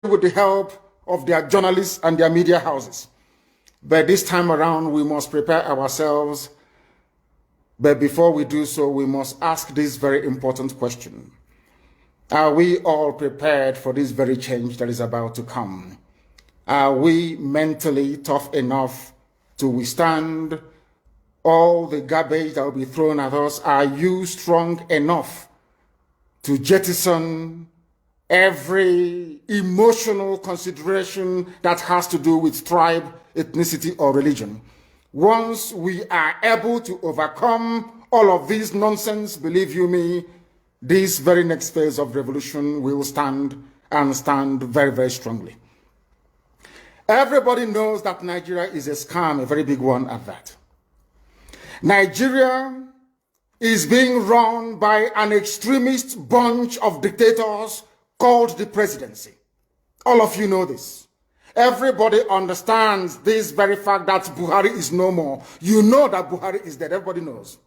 with the help of their journalists and their media houses. But this time around, we must prepare ourselves. But before we do so, we must ask this very important question. Are we all prepared for this very change that is about to come? Are we mentally tough enough to withstand all the garbage that will be thrown at us? Are you strong enough to jettison every emotional consideration that has to do with tribe, ethnicity, or religion? Once we are able to overcome all of this nonsense, believe you me, this very next phase of revolution will stand and stand very, very strongly. Everybody knows that Nigeria is a scam, a very big one at that. Nigeria is being run by an extremist bunch of dictators called the presidency. All of you know this. Everybody understands this very fact that Buhari is no more. You know that Buhari is dead. Everybody knows.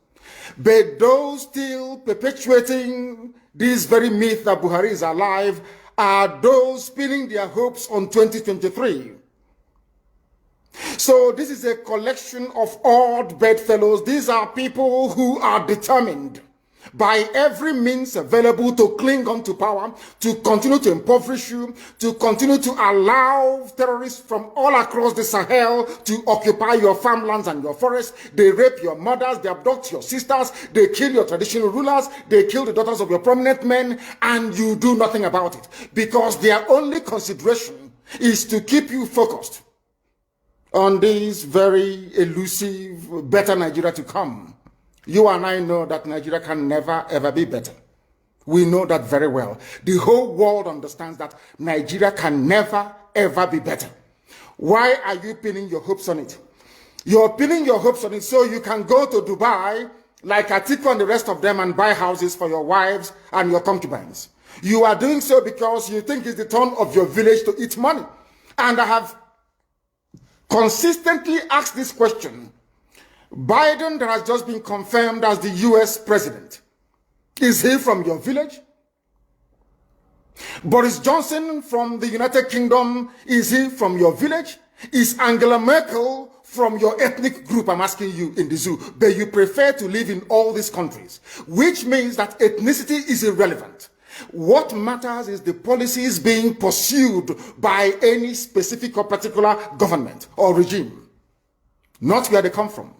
But those still perpetuating this very myth that Buhari is alive are those pinning their hopes on 2023. So this is a collection of odd bedfellows. These are people who are determined by every means available to cling on to power, to continue to impoverish you, to continue to allow terrorists from all across the Sahel to occupy your farmlands and your forests. They rape your mothers, they abduct your sisters, they kill your traditional rulers, they kill the daughters of your prominent men, and you do nothing about it. Because their only consideration is to keep you focused on this very elusive, better Nigeria to come. You and I know that Nigeria can never, ever be better. We know that very well. The whole world understands that Nigeria can never, ever be better. Why are you pinning your hopes on it? You're pinning your hopes on it so you can go to Dubai, like Atiku and the rest of them, and buy houses for your wives and your concubines. You are doing so because you think it's the turn of your village to eat money. And I have consistently asked this question. Biden, that has just been confirmed as the US president, is he from your village? Boris Johnson from the United Kingdom, is he from your village? Is Angela Merkel from your ethnic group? I'm asking you in the zoo. But you prefer to live in all these countries, which means that ethnicity is irrelevant. What matters is the policies being pursued by any specific or particular government or regime, not where they come from.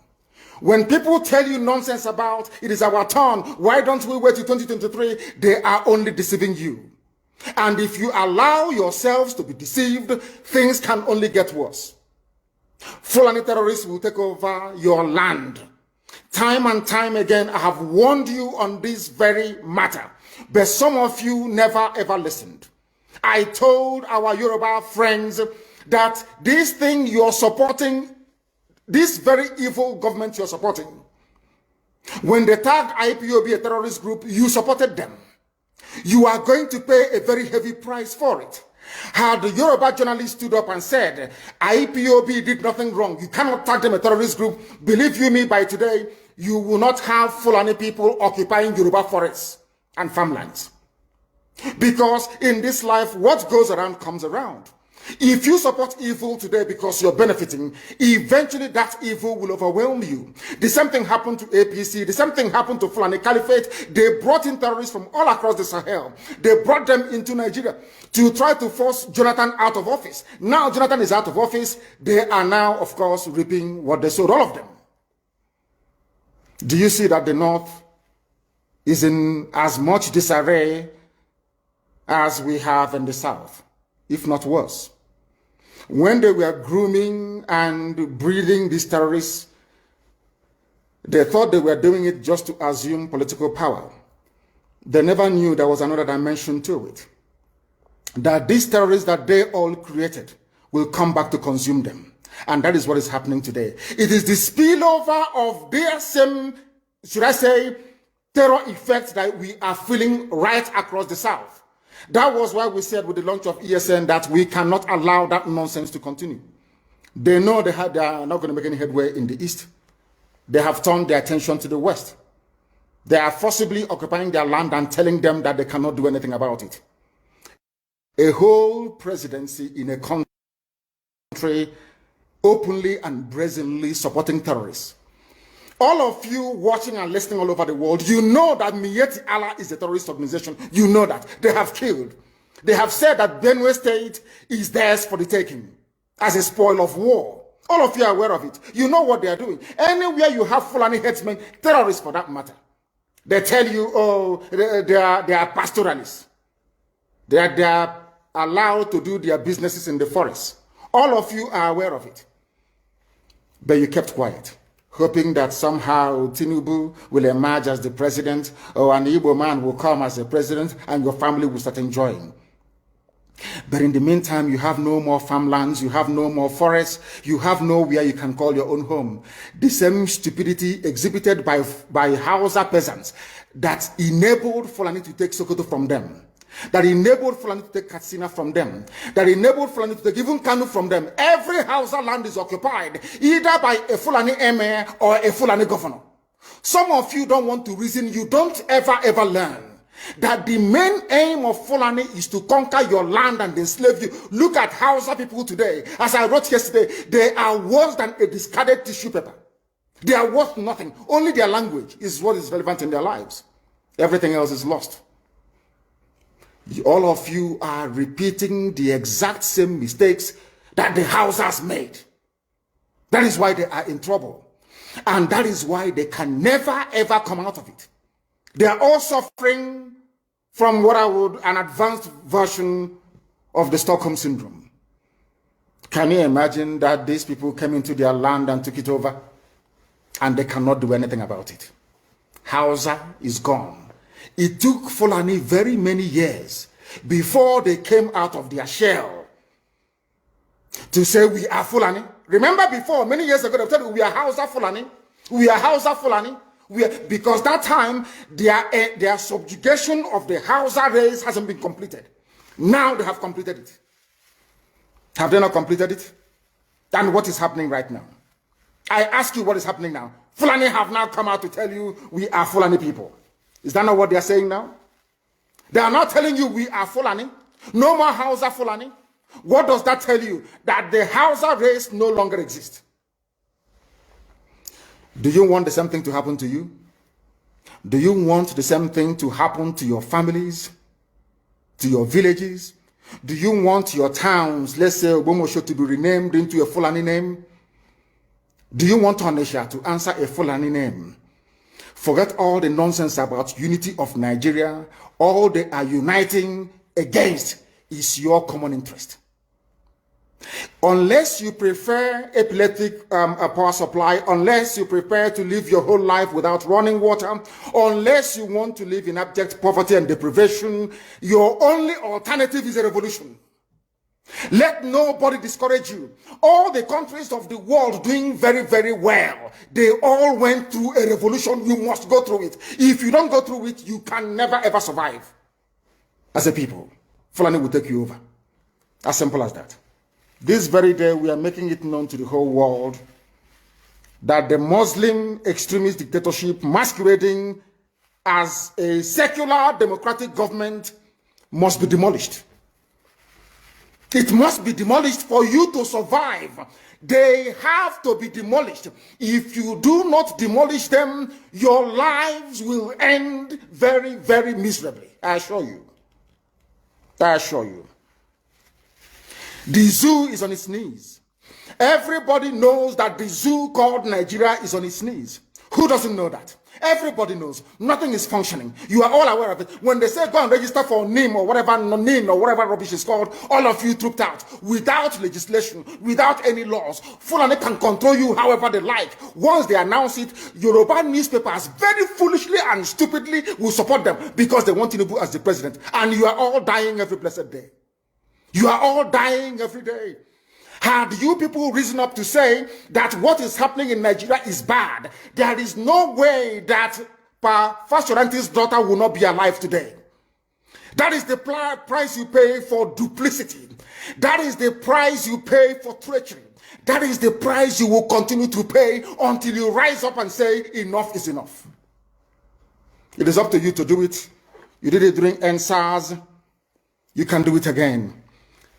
When people tell you nonsense about it is our turn, why don't we wait till 2023? They are only deceiving you. And if you allow yourselves to be deceived, things can only get worse. Fulani terrorists will take over your land. Time and time again, I have warned you on this very matter. But some of you never ever listened. I told our Yoruba friends that this thing you're supporting, this very evil government you're supporting, when they tagged IPOB a terrorist group, you supported them. You are going to pay a very heavy price for it. Had the Yoruba journalist stood up and said, IPOB did nothing wrong, you cannot tag them a terrorist group, believe you me, by today, you will not have Fulani people occupying Yoruba forests and farmlands. Because in this life, what goes around comes around. If you support evil today because you're benefiting, eventually that evil will overwhelm you. The same thing happened to APC. The same thing happened to Fulani Caliphate. They brought in terrorists from all across the Sahel. They brought them into Nigeria to try to force Jonathan out of office. Now Jonathan is out of office. They are now, of course, reaping what they sowed, all of them. Do you see that the North is in as much disarray as we have in the South, if not worse? When they were grooming and breeding these terrorists, they thought they were doing it just to assume political power. They never knew there was another dimension to it. That these terrorists that they all created will come back to consume them. And that is what is happening today. It is the spillover of their same, should I say, terror effects that we are feeling right across the South. That was why we said with the launch of ESN that we cannot allow that nonsense to continue. They know they are not going to make any headway in the East. They have turned their attention to the West. They are forcibly occupying their land and telling them that they cannot do anything about it. a whole presidency in a country openly and brazenly supporting terrorists. All of you watching and listening all over the world, you know that Miyetti Allah is a terrorist organization. You know that. They have killed. They have said that Benue State is theirs for the taking as a spoil of war. All of you are aware of it. You know what they are doing. Anywhere you have Fulani headsmen, terrorists for that matter, they tell you, oh, they are pastoralists. They are allowed to do their businesses in the forest. All of you are aware of it. But you kept quiet, hoping that somehow Tinubu will emerge as the president, or an Igbo man will come as the president, and your family will start enjoying. But in the meantime, you have no more farmlands, you have no more forests, you have nowhere you can call your own home. The same stupidity exhibited by Hausa peasants that enabled Fulani to take Sokoto from them, that enabled Fulani to take Katsina from them, that enabled Fulani to take even Kanu from them. Every Hausa land is occupied either by a Fulani emir or a Fulani governor. Some of you don't want to reason, you don't ever learn that the main aim of Fulani is to conquer your land and enslave you. Look at Hausa people today. As I wrote yesterday, they are worse than a discarded tissue paper. They are worth nothing. Only their language is what is relevant in their lives. Everything else is lost. All of you are repeating the exact same mistakes that the Hausas made. That is why they are in trouble. And that is why they can never ever come out of it. They are all suffering from what I would an advanced version of the Stockholm Syndrome. Can you imagine that these people came into their land and took it over and they cannot do anything about it? Hausa is gone. It took Fulani very many years before they came out of their shell to say we are Fulani. Remember before, many years ago, they told you we are Hausa Fulani. We are Hausa Fulani. Because that time, their subjugation of the Hausa race hasn't been completed. Now they have completed it. Have they not completed it? And what is happening right now? I ask you what is happening now. Fulani have now come out to tell you we are Fulani people. Is that not what they are saying now? They are not telling you we are Fulani. No more Hausa Fulani. What does that tell you? That the Hausa race no longer exists. Do you want the same thing to happen to you? Do you want the same thing to happen to your families, to your villages? Do you want your towns, let's say Obomosho, to be renamed into a Fulani name? Do you want Onisha to answer a Fulani name? Forget all the nonsense about unity of Nigeria. All they are uniting against is your common interest. Unless you prefer epileptic power supply, unless you prepare to live your whole life without running water, unless you want to live in abject poverty and deprivation, your only alternative is a revolution. Let nobody discourage you. All the countries of the world doing very, very well, they all went through a revolution. You must go through it. If you don't go through it, you can never ever survive as a people. Fulani will take you over. As simple as that. This very day, we are making it known to the whole world that the Muslim extremist dictatorship masquerading as a secular democratic government must be demolished. It must be demolished for you to survive. They have to be demolished. If you do not demolish them, your lives will end very, very miserably. I assure you. I assure you. The zoo is on its knees. Everybody knows that the zoo called Nigeria is on its knees. Who doesn't know that? Everybody knows. Nothing is functioning. You are all aware of it. When they say go and register for NIM or whatever, NIN or whatever rubbish is called, all of you trooped out. Without legislation, without any laws. Fulani can control you however they like. Once they announce it, Yoruba newspapers very foolishly and stupidly will support them because they want Tinubu as the president. And you are all dying every blessed day. You are all dying every day. Had you people risen up to say that what is happening in Nigeria is bad, there is no way that Fashoranti's daughter will not be alive today. That is the price you pay for duplicity. That is the price you pay for treachery. That is the price you will continue to pay until you rise up and say enough is enough. It is up to you to do it. You did it during NSAS. You can do it again.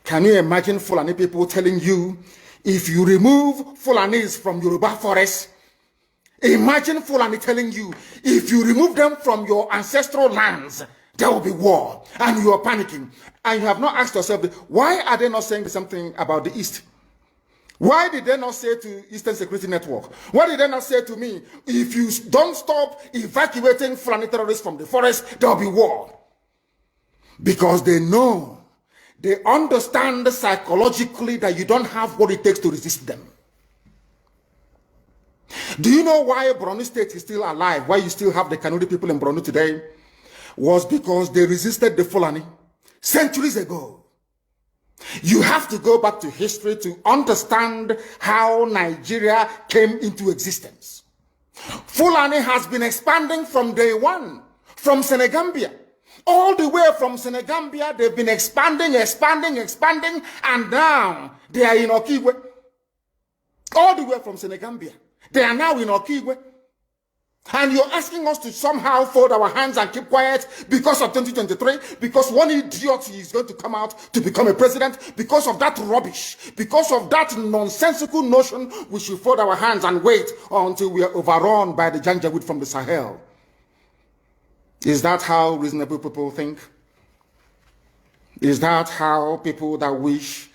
Can you imagine Fulani people telling you, if you remove Fulanis from Yoruba forests, imagine Fulani telling you, if you remove them from your ancestral lands, there will be war, and you are panicking. And you have not asked yourself, why are they not saying something about the East? Why did they not say to Eastern Security Network? Why did they not say to me, if you don't stop evacuating Fulani terrorists from the forest, there will be war? Because they know, they understand psychologically that you don't have what it takes to resist them. Do you know why Borno State is still alive? Why you still have the Kanuri people in Borno today? Was because they resisted the Fulani centuries ago. You have to go back to history to understand how Nigeria came into existence. Fulani has been expanding from day one, from Senegambia. All the way from Senegambia, they've been expanding, and now they are in Okigwe. All the way from Senegambia. They are now in Okigwe. And you're asking us to somehow fold our hands and keep quiet because of 2023, because one idiot is going to come out to become a president, because of that rubbish, because of that nonsensical notion, we should fold our hands and wait until we are overrun by the Janjaweed from the Sahel. Is that how reasonable people think? Is that how people that wish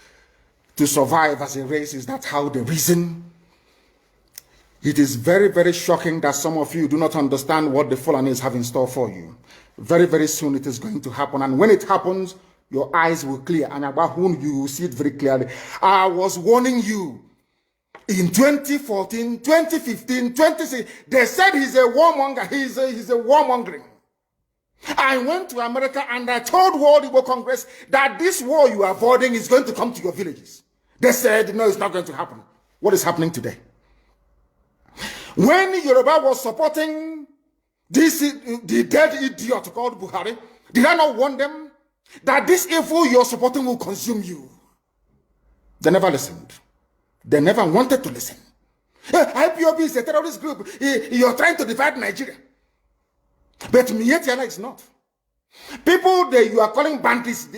to survive as a race, is that how they reason? It is very, very shocking that some of you do not understand what the Fulanis have in store for you. Very, very soon it is going to happen. And when it happens, your eyes will clear. And about whom you will see it very clearly. I was warning you. In 2014, 2015, 2016, they said he's a warmonger. He's a warmongering. I went to America and I told World Igbo Congress that this war you are avoiding is going to come to your villages. They said, no, it's not going to happen. What is happening today? When Yoruba was supporting the dead idiot called Buhari, did I not warn them that this evil you're supporting will consume you? They never listened. They never wanted to listen. IPOB is a terrorist group. You're trying to divide Nigeria. But Mietiana is not. People that you are calling bandits,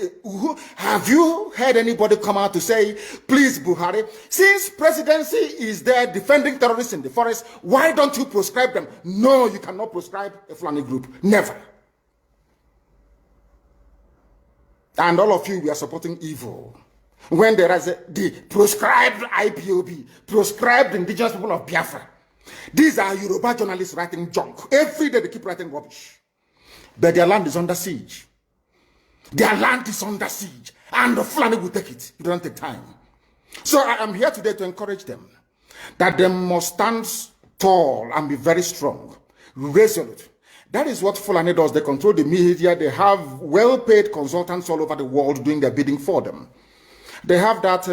have you heard anybody come out to say, please Buhari, since presidency is there defending terrorists in the forest, why don't you proscribe them? No, you cannot proscribe a Fulani group. Never. And all of you, we are supporting evil. When there is the proscribed IPOB, proscribed indigenous people of Biafra. These are Yoruba journalists writing junk. Every day they keep writing rubbish. But their land is under siege. Their land is under siege. And the Fulani will take it. It doesn't take time. So I am here today to encourage them that they must stand tall and be very strong, resolute. That is what Fulani does. They control the media. They have well-paid consultants all over the world doing their bidding for them. They have that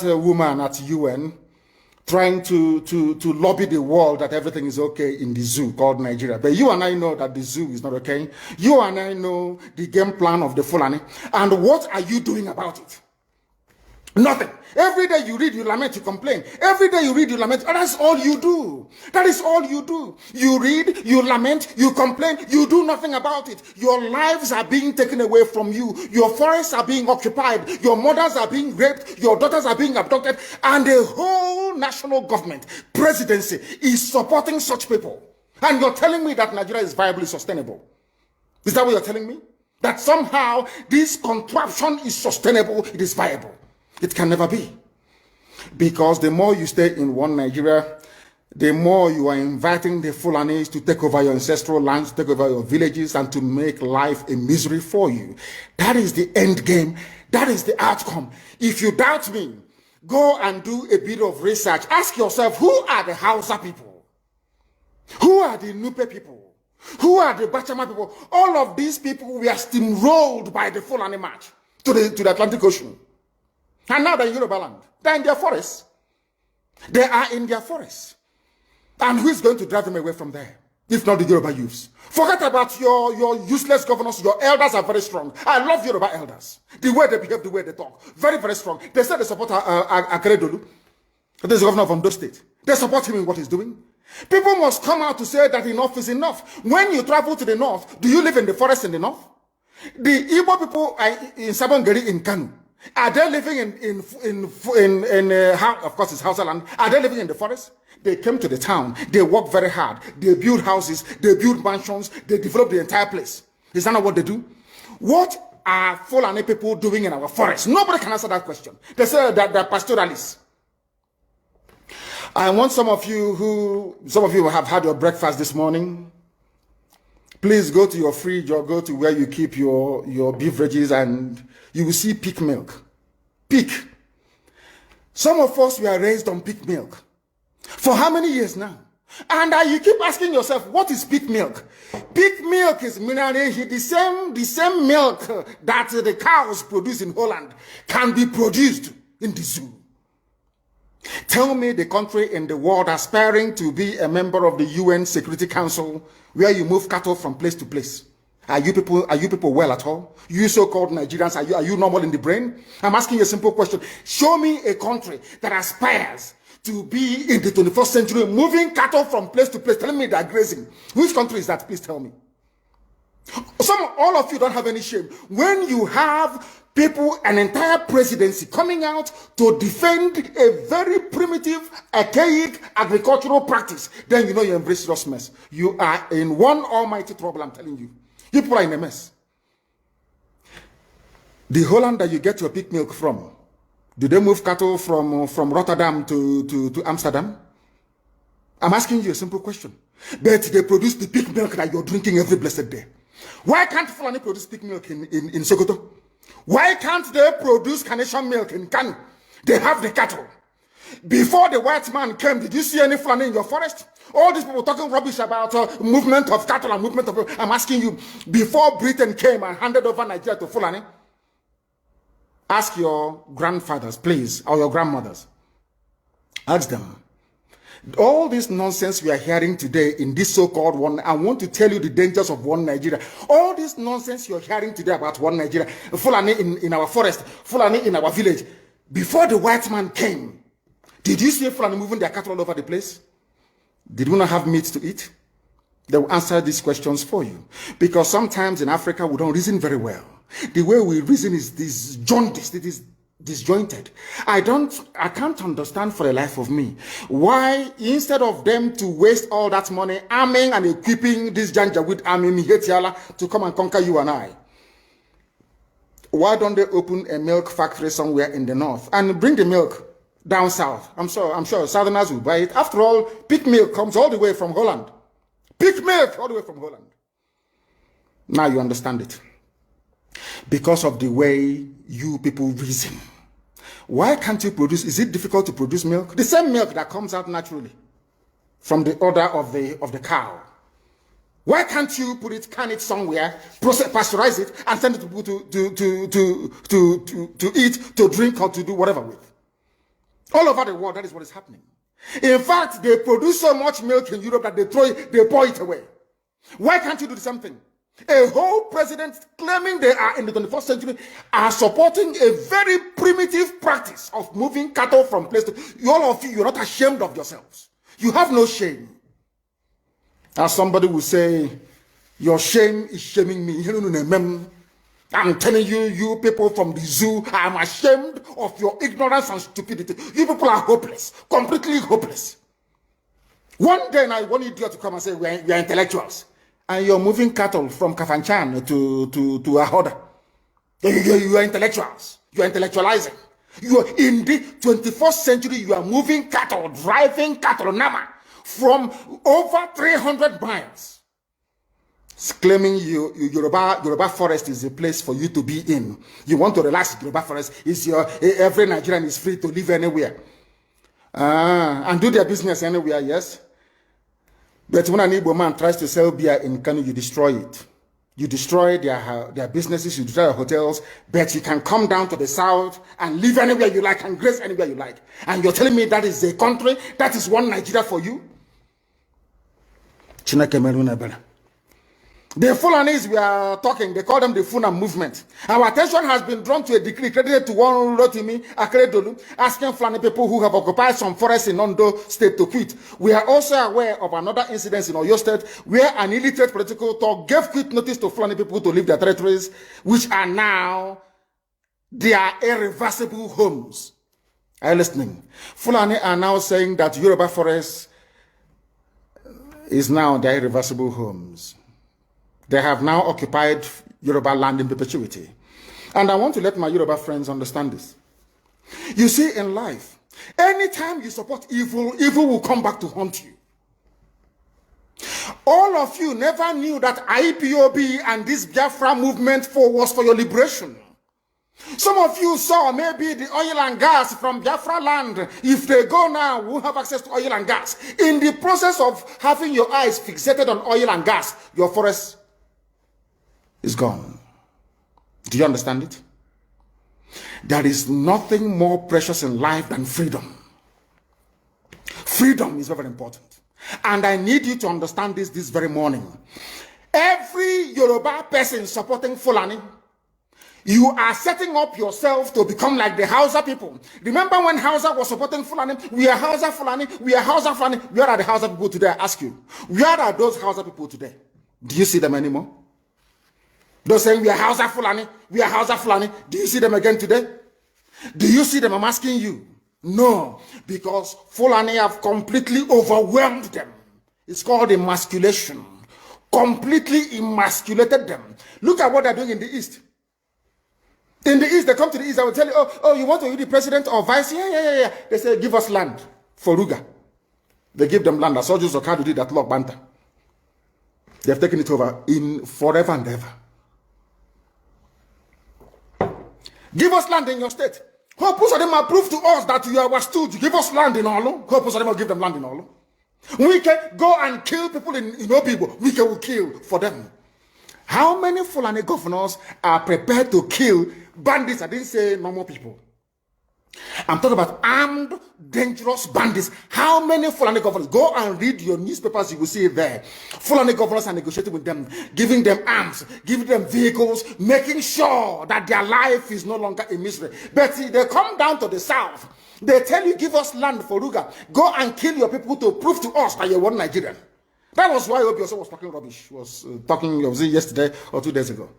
woman at UN trying to lobby the world that everything is okay in the zoo called Nigeria. But you and I know that the zoo is not okay. You and I know the game plan of the Fulani. And what are you doing about it? Nothing. Every day you read, you lament, you complain. Every day you read, you lament. And that's all you do. That is all you do. You read, you lament, you complain. You do nothing about it. Your lives are being taken away from you. Your forests are being occupied. Your mothers are being raped. Your daughters are being abducted. And the whole national government, presidency, is supporting such people. And you're telling me that Nigeria is viably sustainable. Is that what you're telling me? That somehow this contraption is sustainable, it is viable. It can never be. Because the more you stay in one Nigeria, the more you are inviting the Fulanis to take over your ancestral lands, take over your villages, and to make life a misery for you. That is the end game. That is the outcome. If you doubt me, go and do a bit of research. Ask yourself, who are the Hausa people? Who are the Nupe people? Who are the Bachama people? All of these people were steamrolled by the Fulani march to the Atlantic Ocean. And now they're in Yoruba land. They're in their forests. They are in their forests. And who is going to drive them away from there? If not the Yoruba youths. Forget about your useless governors. Your elders are very strong. I love Yoruba elders. The way they behave, the way they talk. Very, very strong. They said they support Akeredolu. This is the governor of Ondo State. They support him in what he's doing. People must come out to say that enough is enough. When you travel to the north, do you live in the forest in the north? The Igbo people in Sabongeri in Kanu, are they living of course it's Hausa land, are they living in the forest? They came to the town, they work very hard, they build houses, they build mansions, they develop the entire place. Is that not what they do? What are Fulani people doing in our forest? Nobody can answer that question. They say that they're pastoralists. I want some of you have had your breakfast this morning. Please go to your fridge or go to where you keep your beverages and you will see pig milk. Pig. Some of us were raised on pig milk. For how many years now? And you keep asking yourself, what is pig milk? Pig milk is the same milk that the cows produce in Holland can be produced in the zoo. Tell me the country in the world aspiring to be a member of the UN Security Council where you move cattle from place to place. Are you people well at all? You so-called Nigerians, are you normal in the brain? I'm asking you a simple question. Show me a country that aspires to be in the 21st century, moving cattle from place to place, telling me they're grazing. Which country is that? Please tell me. All of you don't have any shame. When you have people, an entire presidency coming out to defend a very primitive, archaic agricultural practice, then you know you embrace serious mess. You are in one almighty trouble, I'm telling you. You people are in a mess. The Holland that you get your pig milk from, do they move cattle from Rotterdam to Amsterdam? I'm asking you a simple question. But they produce the pig milk that you're drinking every blessed day. Why can't Fulani produce pig milk in Sokoto? Why can't they produce carnation milk in Kanu? They have the cattle. Before the white man came, did you see any Fulani in your forest? All these people talking rubbish about movement of cattle and movement of... I'm asking you, before Britain came and handed over Nigeria to Fulani, ask your grandfathers, please, or your grandmothers. Ask them. All this nonsense we are hearing today in this so-called one, I want to tell you the dangers of one Nigeria. All this nonsense you're hearing today about one Nigeria, Fulani in our forest, Fulani in our village. Before the white man came, did you see Fulani moving their cattle all over the place? Did we not have meat to eat? They will answer these questions for you. Because sometimes in Africa, we don't reason very well. The way we reason is disjointed. It is disjointed. I can't understand for the life of me why instead of them to waste all that money arming and equipping this Janjaweed army Mihetiala to come and conquer you and I, why don't they open a milk factory somewhere in the north and bring the milk down south? I'm sure Southerners will buy it. After all, pig milk comes all the way from Holland. Pig milk all the way from Holland. Now you understand it. Because of the way you people reason. Why can't you produce? Is it difficult to produce milk? The same milk that comes out naturally from the udder of the cow. Why can't you can it somewhere, pasteurize it, and send it to people to eat, to drink, or to do whatever with? All over the world, that is what is happening. In fact, they produce so much milk in Europe that they pour it away. Why can't you do the same thing? A whole president claiming they are in the 21st century are supporting a very primitive practice of moving cattle from place to... All of you, you're not ashamed of yourselves. You have no shame. As somebody will say, your shame is shaming me. I'm telling you, you people from the zoo, I'm ashamed of your ignorance and stupidity. You people are hopeless, completely hopeless. One day now, one idiot to come and say, we are intellectuals. And you're moving cattle from Kafanchan to Ahoda. You are intellectuals. You are intellectualizing. You are in the 21st century, you are moving cattle, driving cattle, Nama, from over 300 miles. It's claiming Yoruba forest is a place for you to be in. You want to relax, Yoruba forest is every Nigerian is free to live anywhere. And do their business anywhere, yes? But when an Igbo man tries to sell beer in Kanu, you destroy it. You destroy their businesses, you destroy their hotels, but you can come down to the south and live anywhere you like and graze anywhere you like. And you're telling me that is a country, that is one Nigeria for you? The Fulanis we are talking, they call them the Funa movement. Our attention has been drawn to a decree credited to one Rotimi Akeredolu, asking Fulani people who have occupied some forests in Ondo State to quit. We are also aware of another incident in Oyo State where an illiterate political talk gave quit notice to Fulani people to leave their territories, which are now their irreversible homes. Are you listening? Fulani are now saying that Yoruba forest is now their irreversible homes. They have now occupied Yoruba land in perpetuity. And I want to let my Yoruba friends understand this. You see, in life, anytime you support evil, evil will come back to haunt you. All of you never knew that IPOB and this Biafra movement was for your liberation. Some of you saw maybe the oil and gas from Biafra land. If they go now, we'll have access to oil and gas. In the process of having your eyes fixated on oil and gas, your forest is gone. Do you understand it? There is nothing more precious in life than freedom. Freedom is very important. And I need you to understand this very morning. Every Yoruba person supporting Fulani, you are setting up yourself to become like the Hausa people. Remember when Hausa was supporting Fulani? We are Hausa Fulani. We are Hausa Fulani. Where are the Hausa people today? I ask you. Where are those Hausa people today? Do you see them anymore? Those saying we are Hausa Fulani. We are Hausa Fulani. Do you see them again today? Do you see them? I'm asking you. No, because Fulani have completely overwhelmed them. It's called emasculation. Completely emasculated them. Look at what they're doing in the East. In the East, they come to the East, I will tell you, oh, you want to be the president or vice? Yeah. They say, give us land for Ruga. They give them land. As soldiers of Kadu did that Lord Banta. They have taken it over in forever and ever. Give us land in your state. Hope of them are proof to us that you are stood. Give us land in Olo. Hope of them will give them land in Olo. We can go and kill people in Obibo. We can kill for them. How many Fulani governors are prepared to kill bandits? I didn't say normal people. I'm talking about armed, dangerous bandits. How many Fulani governors? Go and read your newspapers, you will see it there. Fulani governors are negotiating with them, giving them arms, giving them vehicles, making sure that their life is no longer a misery. But they come down to the south. They tell you, give us land for Ruga. Go and kill your people to prove to us that you're one Nigerian. That was why Obioso was talking rubbish. Was talking, was it yesterday or 2 days ago.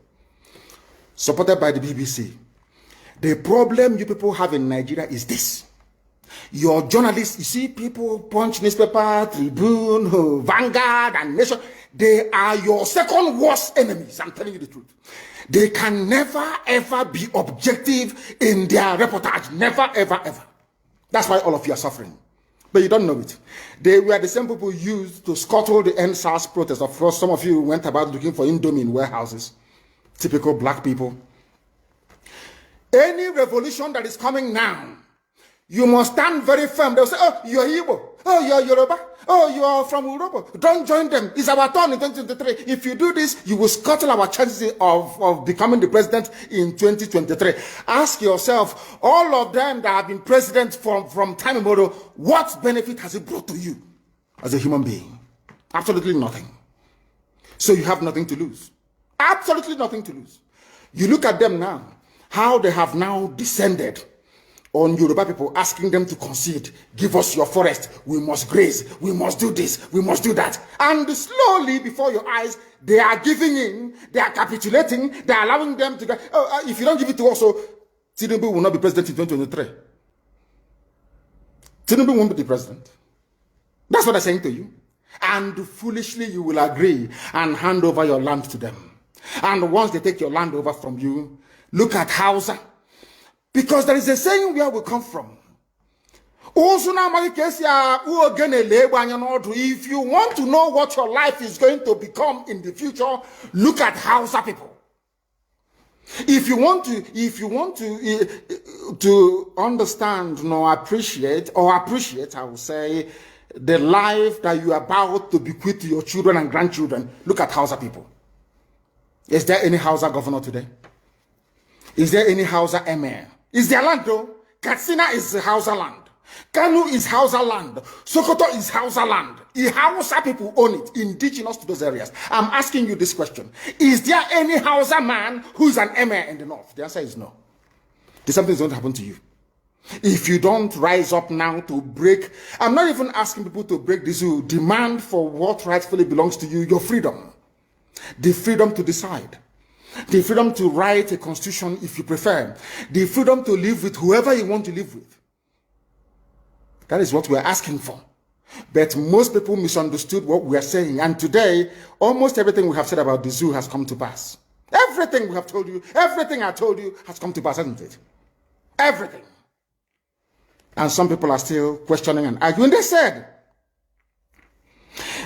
Supported by the BBC. The problem you people have in Nigeria is this. Your journalists, you see people, Punch newspaper, Tribune, Vanguard, and Nation, they are your second worst enemies. I'm telling you the truth. They can never, ever be objective in their reportage. Never, ever, ever. That's why all of you are suffering. But you don't know it. They were the same people used to scuttle the NSAS protest. Of course, some of you went about looking for Indomie in warehouses. Typical black people. Any revolution that is coming now, you must stand very firm. They'll say, oh, you're Igbo. Oh, you're Yoruba. Oh, you are from Yoruba. Don't join them. It's our turn in 2023. If you do this, you will scuttle our chances of becoming the president in 2023. Ask yourself, all of them that have been president from time immemorial, what benefit has it brought to you as a human being? Absolutely nothing. So you have nothing to lose. Absolutely nothing to lose. You look at them now, how they have now descended on Yoruba people, asking them to concede, give us your forest, we must graze, we must do this, we must do that. And slowly, before your eyes, they are giving in, they are capitulating, they are allowing them to go, if you don't give it to us, so Tinubu will not be president in 2023. Tinubu won't be the president. That's what I'm saying to you. And foolishly, you will agree and hand over your land to them. And once they take your land over from you, look at Hausa. Because there is a saying where we come from. If you want to know what your life is going to become in the future, look at Hausa people. If you want to understand appreciate, I will say, the life that you are about to bequeath to your children and grandchildren, look at Hausa people. Is there any Hausa governor today? Is there any Hausa emir? Is their land though? Katsina is the Hausa land. Kanu is Hausa land. Sokoto is Hausa land. Hausa people own it, indigenous to those areas. I'm asking you this question. Is there any Hausa man who's an emir in the north? The answer is no. Something's going to happen to you. If you don't rise up now to break, I'm not even asking people to break the zoo. Demand for what rightfully belongs to you, your freedom. The freedom to decide. The freedom to write a constitution if you prefer. The freedom to live with whoever you want to live with. That is what we're asking for. But most people misunderstood what we are saying. And today, almost everything we have said about the zoo has come to pass. Everything we have told you, everything I told you has come to pass, hasn't it? Everything. And some people are still questioning and arguing. They said,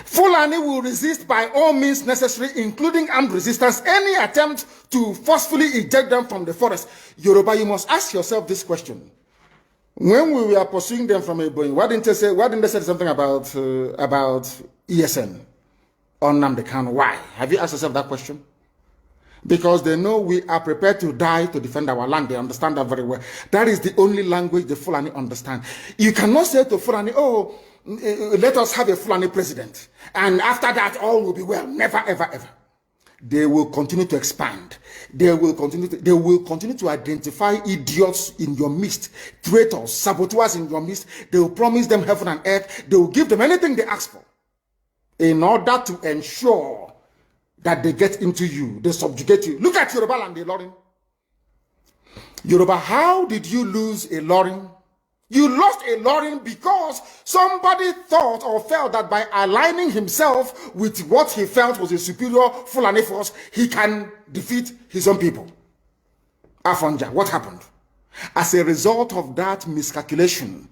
Fulani will resist by all means necessary, including armed resistance, any attempt to forcefully eject them from the forest. Yoruba, you must ask yourself this question. When we were pursuing them from Ebonyi, why didn't they say something about ESN or Nnamdi Kanu? Why? Have you asked yourself that question? Because they know we are prepared to die to defend our land. They understand that very well. That is the only language the Fulani understand. You cannot say to Fulani, oh, let us have a Fulani president. And after that, all will be well. Never, ever, ever. They will continue to expand. They will continue to identify idiots in your midst, traitors, saboteurs in your midst. They will promise them heaven and earth. They will give them anything they ask for in order to ensure that they get into you, they subjugate you. Look at Yoruba land, Ilorin. Yoruba, how did you lose Ilorin? You lost Ilorin because somebody thought or felt that by aligning himself with what he felt was a superior Fulani force, he can defeat his own people. Afonja, what happened? As a result of that miscalculation,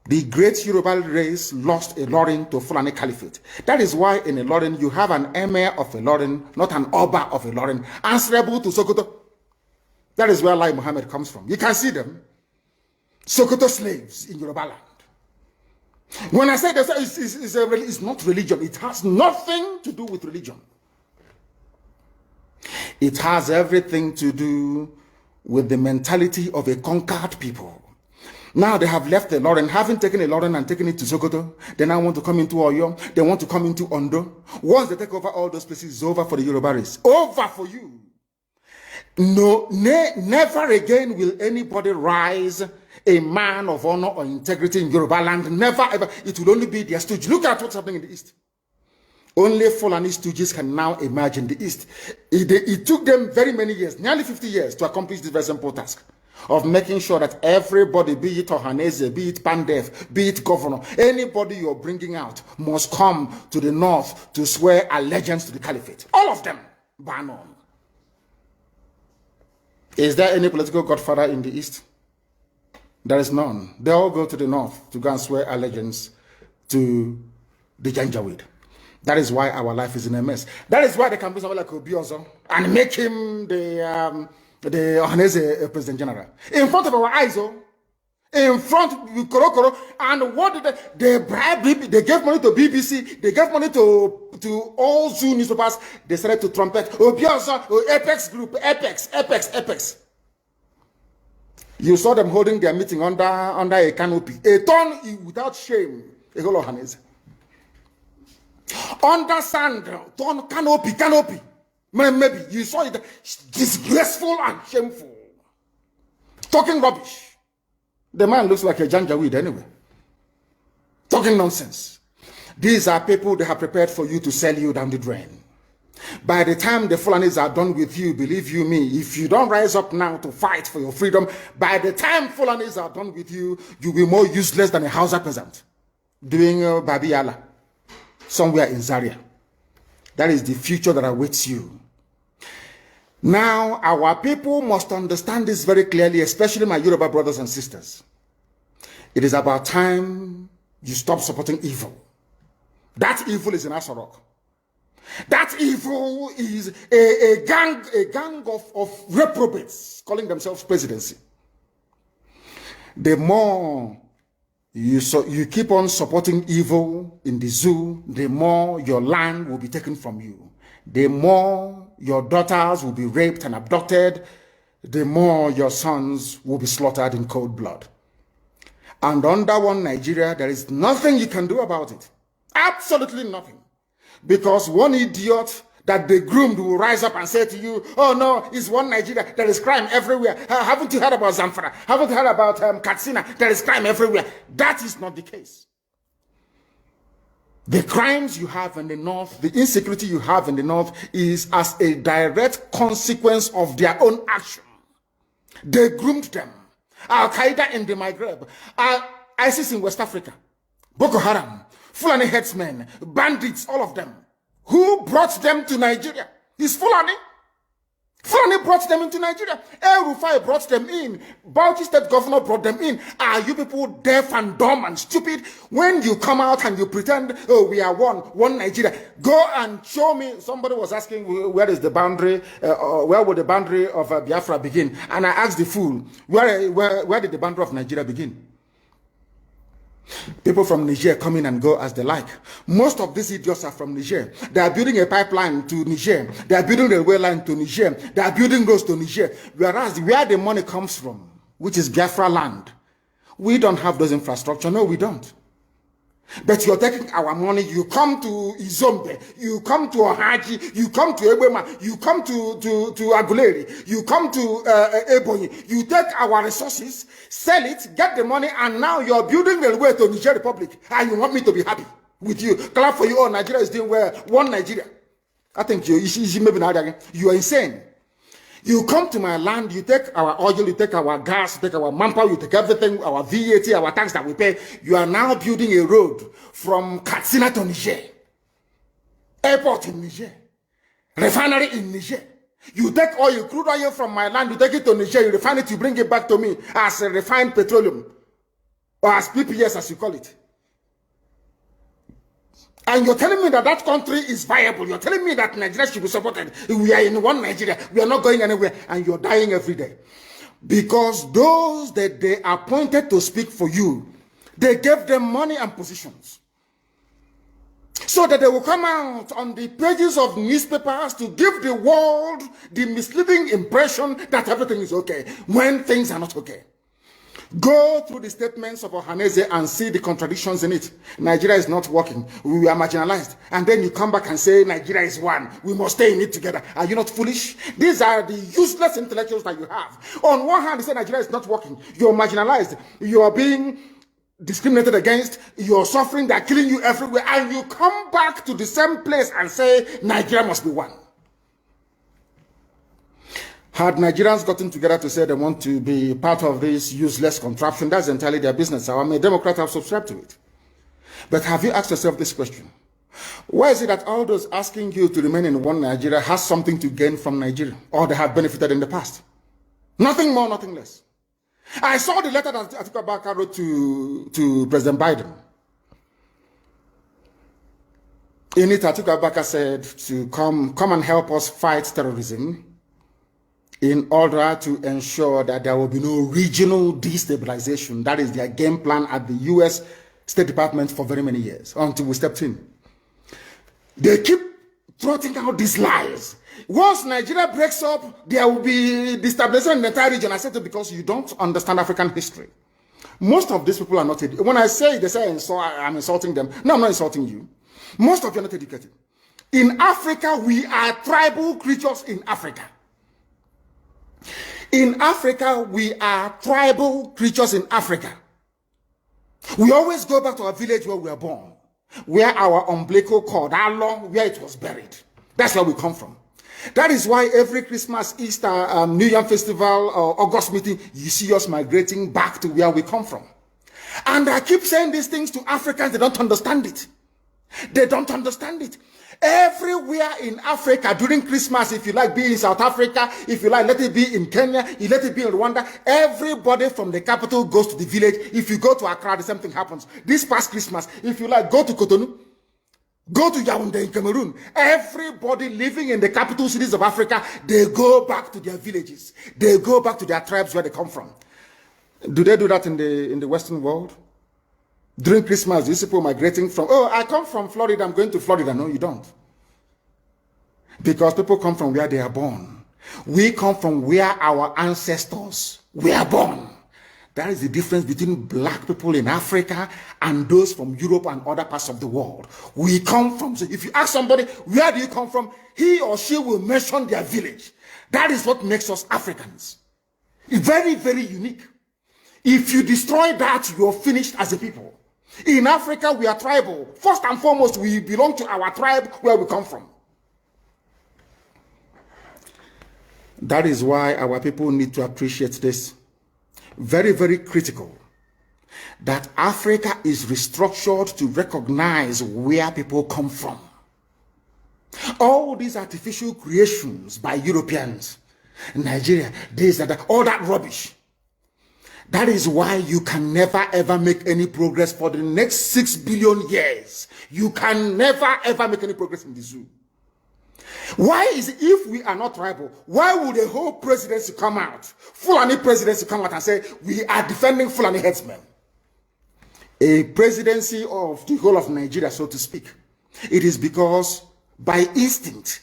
the great Yoruba race lost Ilorin to Fulani Caliphate. That is why in Ilorin you have an emir of Ilorin, not an Oba of Ilorin, answerable to Sokoto. That is where Lai Muhammad comes from. You can see them. Sokoto slaves in Yoruba land. When I say that, it's not religion. It has nothing to do with religion. It has everything to do with the mentality of a conquered people. Now they have left Ilorin, having taken Ilorin and taken it to Sokoto. They now want to come into Oyo. They want to come into Ondo. Once they take over all those places, it's over for the Yoruba race. Over for you. No, never again will anybody rise a man of honor or integrity in Yoruba land. Never ever. It will only be their stooge. Look at what's happening in the East. Only Fulani stooges can now emerge in the East. It took them very many years, nearly 50 years, to accomplish this very simple task of making sure that everybody, be it Ohanese, be it Pandef, be it governor, anybody you're bringing out must come to the north to swear allegiance to the caliphate. All of them, bar none. Is there any political godfather in the East? There is none. They all go to the north to go and swear allegiance to the Janjaweed. That is why our life is in a mess. That is why they can bring someone like Obiozo and make him the Ohanese President General. In front of our eyes, in front of Koro. And what did they bribe? They gave money to BBC. They gave money to all Zoo newspapers. They started to trumpet. Obiozo, Apex Group, Apex. You saw them holding their meeting under a canopy. A ton without shame. A whole Ohanese. Under sand, ton canopy. Maybe you saw it disgraceful and shameful. Talking rubbish. The man looks like a Janjaweed anyway. Talking nonsense. These are people they have prepared for you to sell you down the drain. By the time the Fulanis are done with you, believe you me, if you don't rise up now to fight for your freedom, by the time Fulanis are done with you, you'll be more useless than a Hausa peasant doing Babiyala somewhere in Zaria. That is the future that awaits you. Now, our people must understand this very clearly, especially my Yoruba brothers and sisters. It is about time you stop supporting evil. That evil is in Asarok. That evil is a gang of reprobates calling themselves presidency. The more you keep on supporting evil in the zoo, the more your land will be taken from you. The more your daughters will be raped and abducted, the more your sons will be slaughtered in cold blood. And under one Nigeria, there is nothing you can do about it. Absolutely nothing. Because one idiot that they groomed will rise up and say to you, oh no, it's one Nigeria. There is crime everywhere. Haven't you heard about Zamfara? Haven't you heard about Katsina? There is crime everywhere. That is not the case. The crimes you have in the north, the insecurity you have in the north is as a direct consequence of their own action. They groomed them. Al-Qaeda in the Maghreb, ISIS in West Africa, Boko Haram, Fulani headsmen, bandits, all of them. Who brought them to Nigeria? It's Fulani. Fulani brought them into Nigeria. El Rufai brought them in. Bauchi State Governor brought them in. Are you people deaf and dumb and stupid? When you come out and you pretend, oh, we are one Nigeria. Go and show me. Somebody was asking, where is the boundary, where would the boundary of Biafra begin? And I asked the fool, where did the boundary of Nigeria begin? People from Niger come in and go as they like. Most of these idiots are from Niger. They are building a pipeline to Niger. They are building a railway line to Niger. They are building roads to Niger. Whereas where the money comes from, which is Biafra land, we don't have those infrastructure. No, we don't. But you're taking our money. You come to Izombe, you come to Ohaji, you come to Ebema, you come to Aguleri, you come to Ebonyi. You take our resources, sell it, get the money, and now you're building a way to Niger Republic. And you want me to be happy with you? Clap for you. Oh, Nigeria is doing well. One Nigeria. I think you are insane. You come to my land, you take our oil, you take our gas, you take our manpower, you take everything, our VAT, our tax that we pay. You are now building a road from Katsina to Niger. Airport in Niger. Refinery in Niger. You take oil, crude oil from my land, you take it to Niger, you refine it, you bring it back to me as a refined petroleum. Or as PPS as you call it. And you're telling me that that country is viable. You're telling me that Nigeria should be supported. We are in one Nigeria. We are not going anywhere. And you're dying every day. Because those that they appointed to speak for you, they gave them money and positions. So that they will come out on the pages of newspapers to give the world the misleading impression that everything is okay, when things are not okay. Go through the statements of Ohaneze and see the contradictions in it. Nigeria is not working. We are marginalized. And then you come back and say Nigeria is one. We must stay in it together. Are you not foolish? These are the useless intellectuals that you have. On one hand, you say Nigeria is not working. You're marginalized. You are being discriminated against. You're suffering. They're killing you everywhere. And you come back to the same place and say Nigeria must be one. Had Nigerians gotten together to say they want to be part of this useless contraption, that's entirely their business. I'm a Democrat, I've subscribed to it. But have you asked yourself this question? Why is it that all those asking you to remain in one Nigeria has something to gain from Nigeria, or they have benefited in the past? Nothing more, nothing less. I saw the letter that Atiku Abubakar wrote to President Biden. In it, Atiku Abubakar said to come and help us fight terrorism, in order to ensure that there will be no regional destabilization. That is their game plan at the U.S. State Department for very many years, until we stepped in. They keep trotting out these lies. Once Nigeria breaks up, there will be destabilization in the entire region. I said it because you don't understand African history. Most of these people are not educated. When I say it, they say I'm insulting them. No, I'm not insulting you. Most of you are not educated. In Africa, we are tribal creatures in Africa. In Africa, we are tribal creatures in Africa. We always go back to our village where we were born, where our umbilical cord, how long, where it was buried. That's where we come from. That is why every Christmas, Easter, New Year Festival, or August meeting, you see us migrating back to where we come from. And I keep saying these things to Africans, they don't understand it. They don't understand it. Everywhere in Africa during Christmas, if you like, be in South Africa, if you like, let it be in Kenya, you let it be in Rwanda, everybody from the capital goes to the village. If you go to Accra, the same thing happens. This past Christmas, if you like, go to Cotonou, go to Yaoundé in Cameroon. Everybody living in the capital cities of Africa, they go back to their villages. They go back to their tribes where they come from. Do they do that in the Western world? During Christmas, these people migrating from, oh, I come from Florida, I'm going to Florida. No, you don't. Because people come from where they are born. We come from where our ancestors were born. That is the difference between black people in Africa and those from Europe and other parts of the world. We come from, so if you ask somebody, where do you come from? He or she will mention their village. That is what makes us Africans. It's very, very unique. If you destroy that, you're finished as a people. In Africa, we are tribal. First and foremost, we belong to our tribe where we come from. That is why our people need to appreciate this. Very, very critical. That Africa is restructured to recognize where people come from. All these artificial creations by Europeans, Nigeria, this and that, all that rubbish. That is why you can never ever make any progress for the next 6 billion years. You can never ever make any progress in the zoo. Why is it, if we are not tribal, why would a whole presidency come out, Fulani presidency come out and say, we are defending Fulani headsmen? A presidency of the whole of Nigeria, so to speak. It is because by instinct,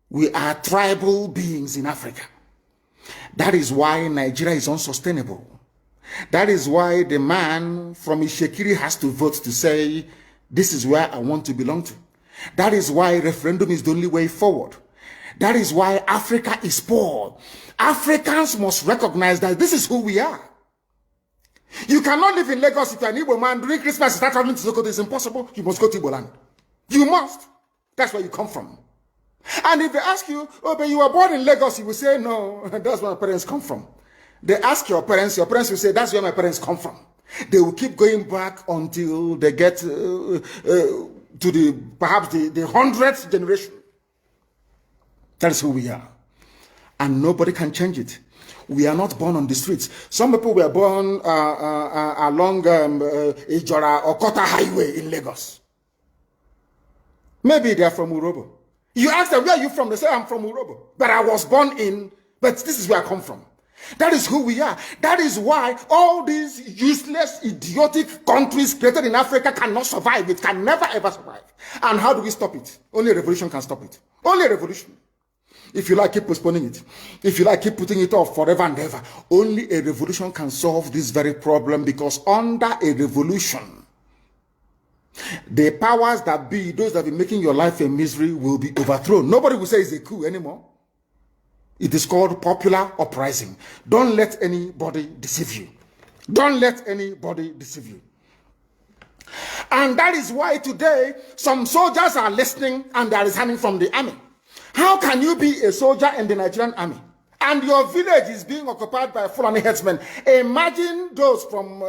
we are tribal beings in Africa. That is why Nigeria is unsustainable. That is why the man from Ishekiri has to vote to say, this is where I want to belong to. That is why referendum is the only way forward. That is why Africa is poor. Africans must recognize that this is who we are. You cannot live in Lagos if you're an Igbo man. During Christmas, you start traveling to Sokoto. It's impossible. You must go to Igbo land. You must. That's where you come from. And if they ask you, oh, but you were born in Lagos, you will say, no, that's where my parents come from. They ask your parents will say, that's where my parents come from. They will keep going back until they get to perhaps the 100th generation. That is who we are. And nobody can change it. We are not born on the streets. Some people were born along Ijora or Kota Highway in Lagos. Maybe they are from Urobo. You ask them, where are you from? They say, I'm from Urobo. But I was born in, but this is where I come from. That is who we are. That is why all these useless, idiotic countries created in Africa cannot survive. It can never ever survive. And how do we stop it? Only a revolution can stop it. Only a revolution. If you like, keep postponing it. If you like, keep putting it off forever and ever. Only a revolution can solve this very problem, because under a revolution, the powers that be, those that be making your life a misery, will be overthrown. Nobody will say it's a coup anymore. It is called popular uprising. Don't let anybody deceive you. Don't let anybody deceive you. And that is why today some soldiers are listening and they are resigning from the army. How can you be a soldier in the Nigerian army and your village is being occupied by Fulani headsmen? Imagine those from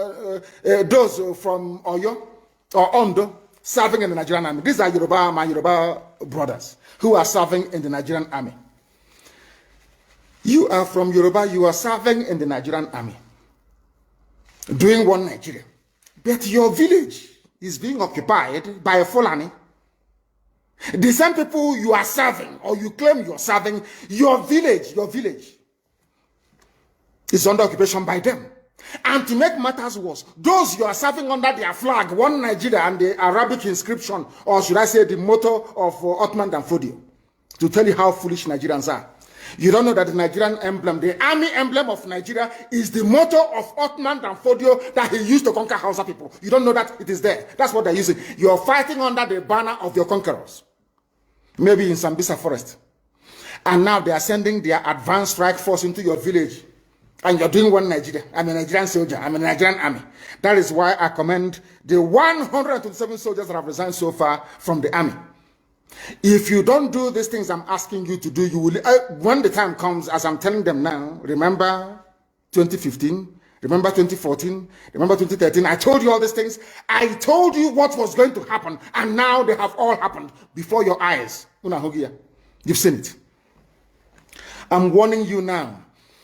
Oyo or Ondo serving in the Nigerian army. These are my Yoruba brothers who are serving in the Nigerian army. You are from Yoruba, you are serving in the Nigerian army, doing one Nigeria. But your village is being occupied by a Fulani. The same people you are serving, or you claim you are serving, your village is under occupation by them. And to make matters worse, those you are serving under their flag, one Nigeria, and the Arabic inscription, or should I say the motto of Ottoman Danfodio, to tell you how foolish Nigerians are. You don't know that the Nigerian emblem, the army emblem of Nigeria, is the motto of Ottoman Danfodio that he used to conquer Hausa people. You don't know that it is there. That's what they're using. You're fighting under the banner of your conquerors. Maybe in Sambisa forest. And now they are sending their advanced strike force into your village. And you're doing one Nigeria. I'm a Nigerian soldier. I'm a Nigerian army. That is why I commend the 127 soldiers that have resigned so far from the army. If you don't do these things I'm asking you to do, you will, when the time comes, as I'm telling them now, remember 2015, remember 2014, remember 2013, I told you all these things. I told you what was going to happen, and now they have all happened before your eyes. You've seen it. I'm warning you now.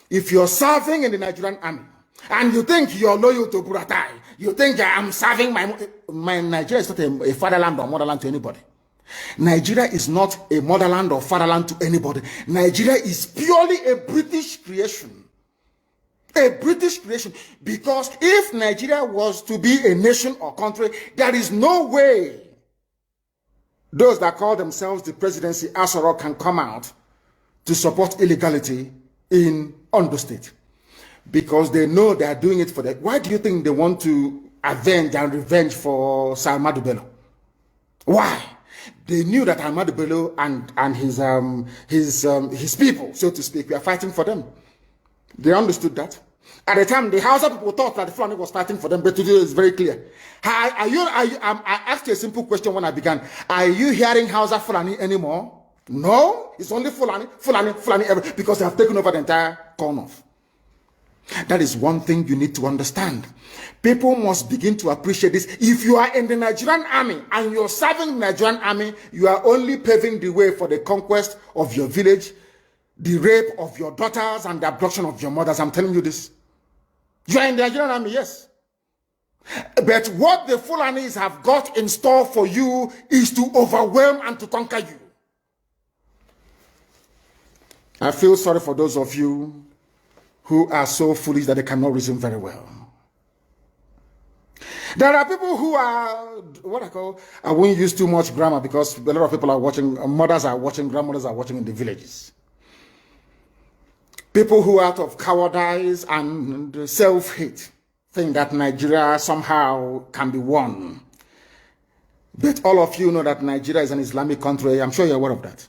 If you're serving in the Nigerian army, and you think you're loyal to Buratai, you think I'm serving my Nigeria is not a fatherland or motherland to anybody. Nigeria is not a motherland or fatherland to anybody. Nigeria is purely a British creation. A British creation. Because if Nigeria was to be a nation or country, there is no way those that call themselves the presidency Asoro can come out to support illegality in Ondo State. because they know they are doing it for that. Why do you think they want to avenge and revenge for Ahmadu Bello? Why? They knew that Ahmadu Bello and his people, so to speak, were fighting for them. They understood that. At the time, the Hausa people thought that the Fulani was fighting for them, but today it's very clear. I asked you a simple question when I began. Are you hearing Hausa Fulani anymore? No, it's only Fulani, because they have taken over the entire corner. That is one thing you need to understand. People must begin to appreciate this. If you are in the Nigerian army and you're serving the Nigerian army, you are only paving the way for the conquest of your village, the rape of your daughters, and the abduction of your mothers. I'm telling you this. You are in the Nigerian army, yes. But what the Fulanis have got in store for you is to overwhelm and to conquer you. I feel sorry for those of you who are so foolish that they cannot reason very well. There are people who are, I won't use too much grammar because a lot of people are watching, mothers are watching, grandmothers are watching in the villages. People who out of cowardice and self-hate think that Nigeria somehow can be won. But all of you know that Nigeria is an Islamic country. I'm sure you're aware of that.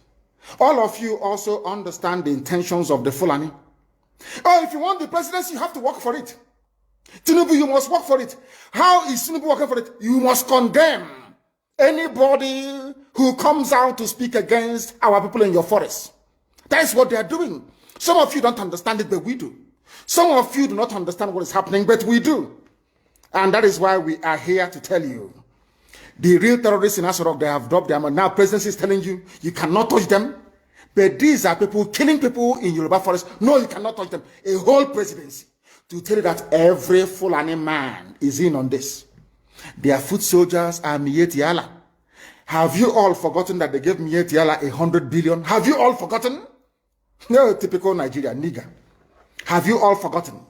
All of you also understand the intentions of the Fulani. Oh, if you want the presidency, you have to work for it. Tinubu, you must work for it. How is Tinubu working for it? You must condemn anybody who comes out to speak against our people in your forest. That is what they are doing. Some of you don't understand it, but we do. Some of you do not understand what is happening, but we do. And that is why we are here to tell you. The real terrorists in Asorok, they have dropped them. And now presidency is telling you, you cannot touch them. But these are people killing people in Yoruba forest. No, you cannot touch them. A whole presidency to tell you that every Fulani man is in on this. Their foot soldiers are Miyetti Allah. Have you all forgotten that they gave Miyetti Allah 100 billion? Have you all forgotten? No, typical Nigeria, nigger. Have you all forgotten?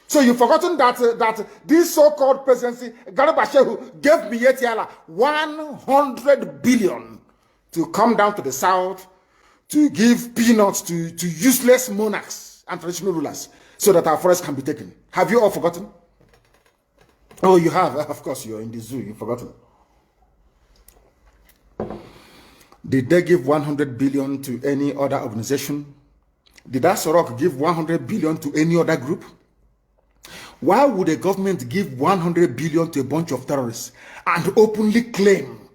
So you've forgotten that this so-called presidency, Garba Shehu, gave Miyetti Allah 100 billion to come down to the south to give peanuts to useless monarchs and traditional rulers so that our forests can be taken. Have you all forgotten? Oh, you have. Of course, you're in the zoo. You've forgotten. Did they give 100 billion to any other organization? Did Asorok give 100 billion to any other group? Why would a government give 100 billion to a bunch of terrorists and openly claim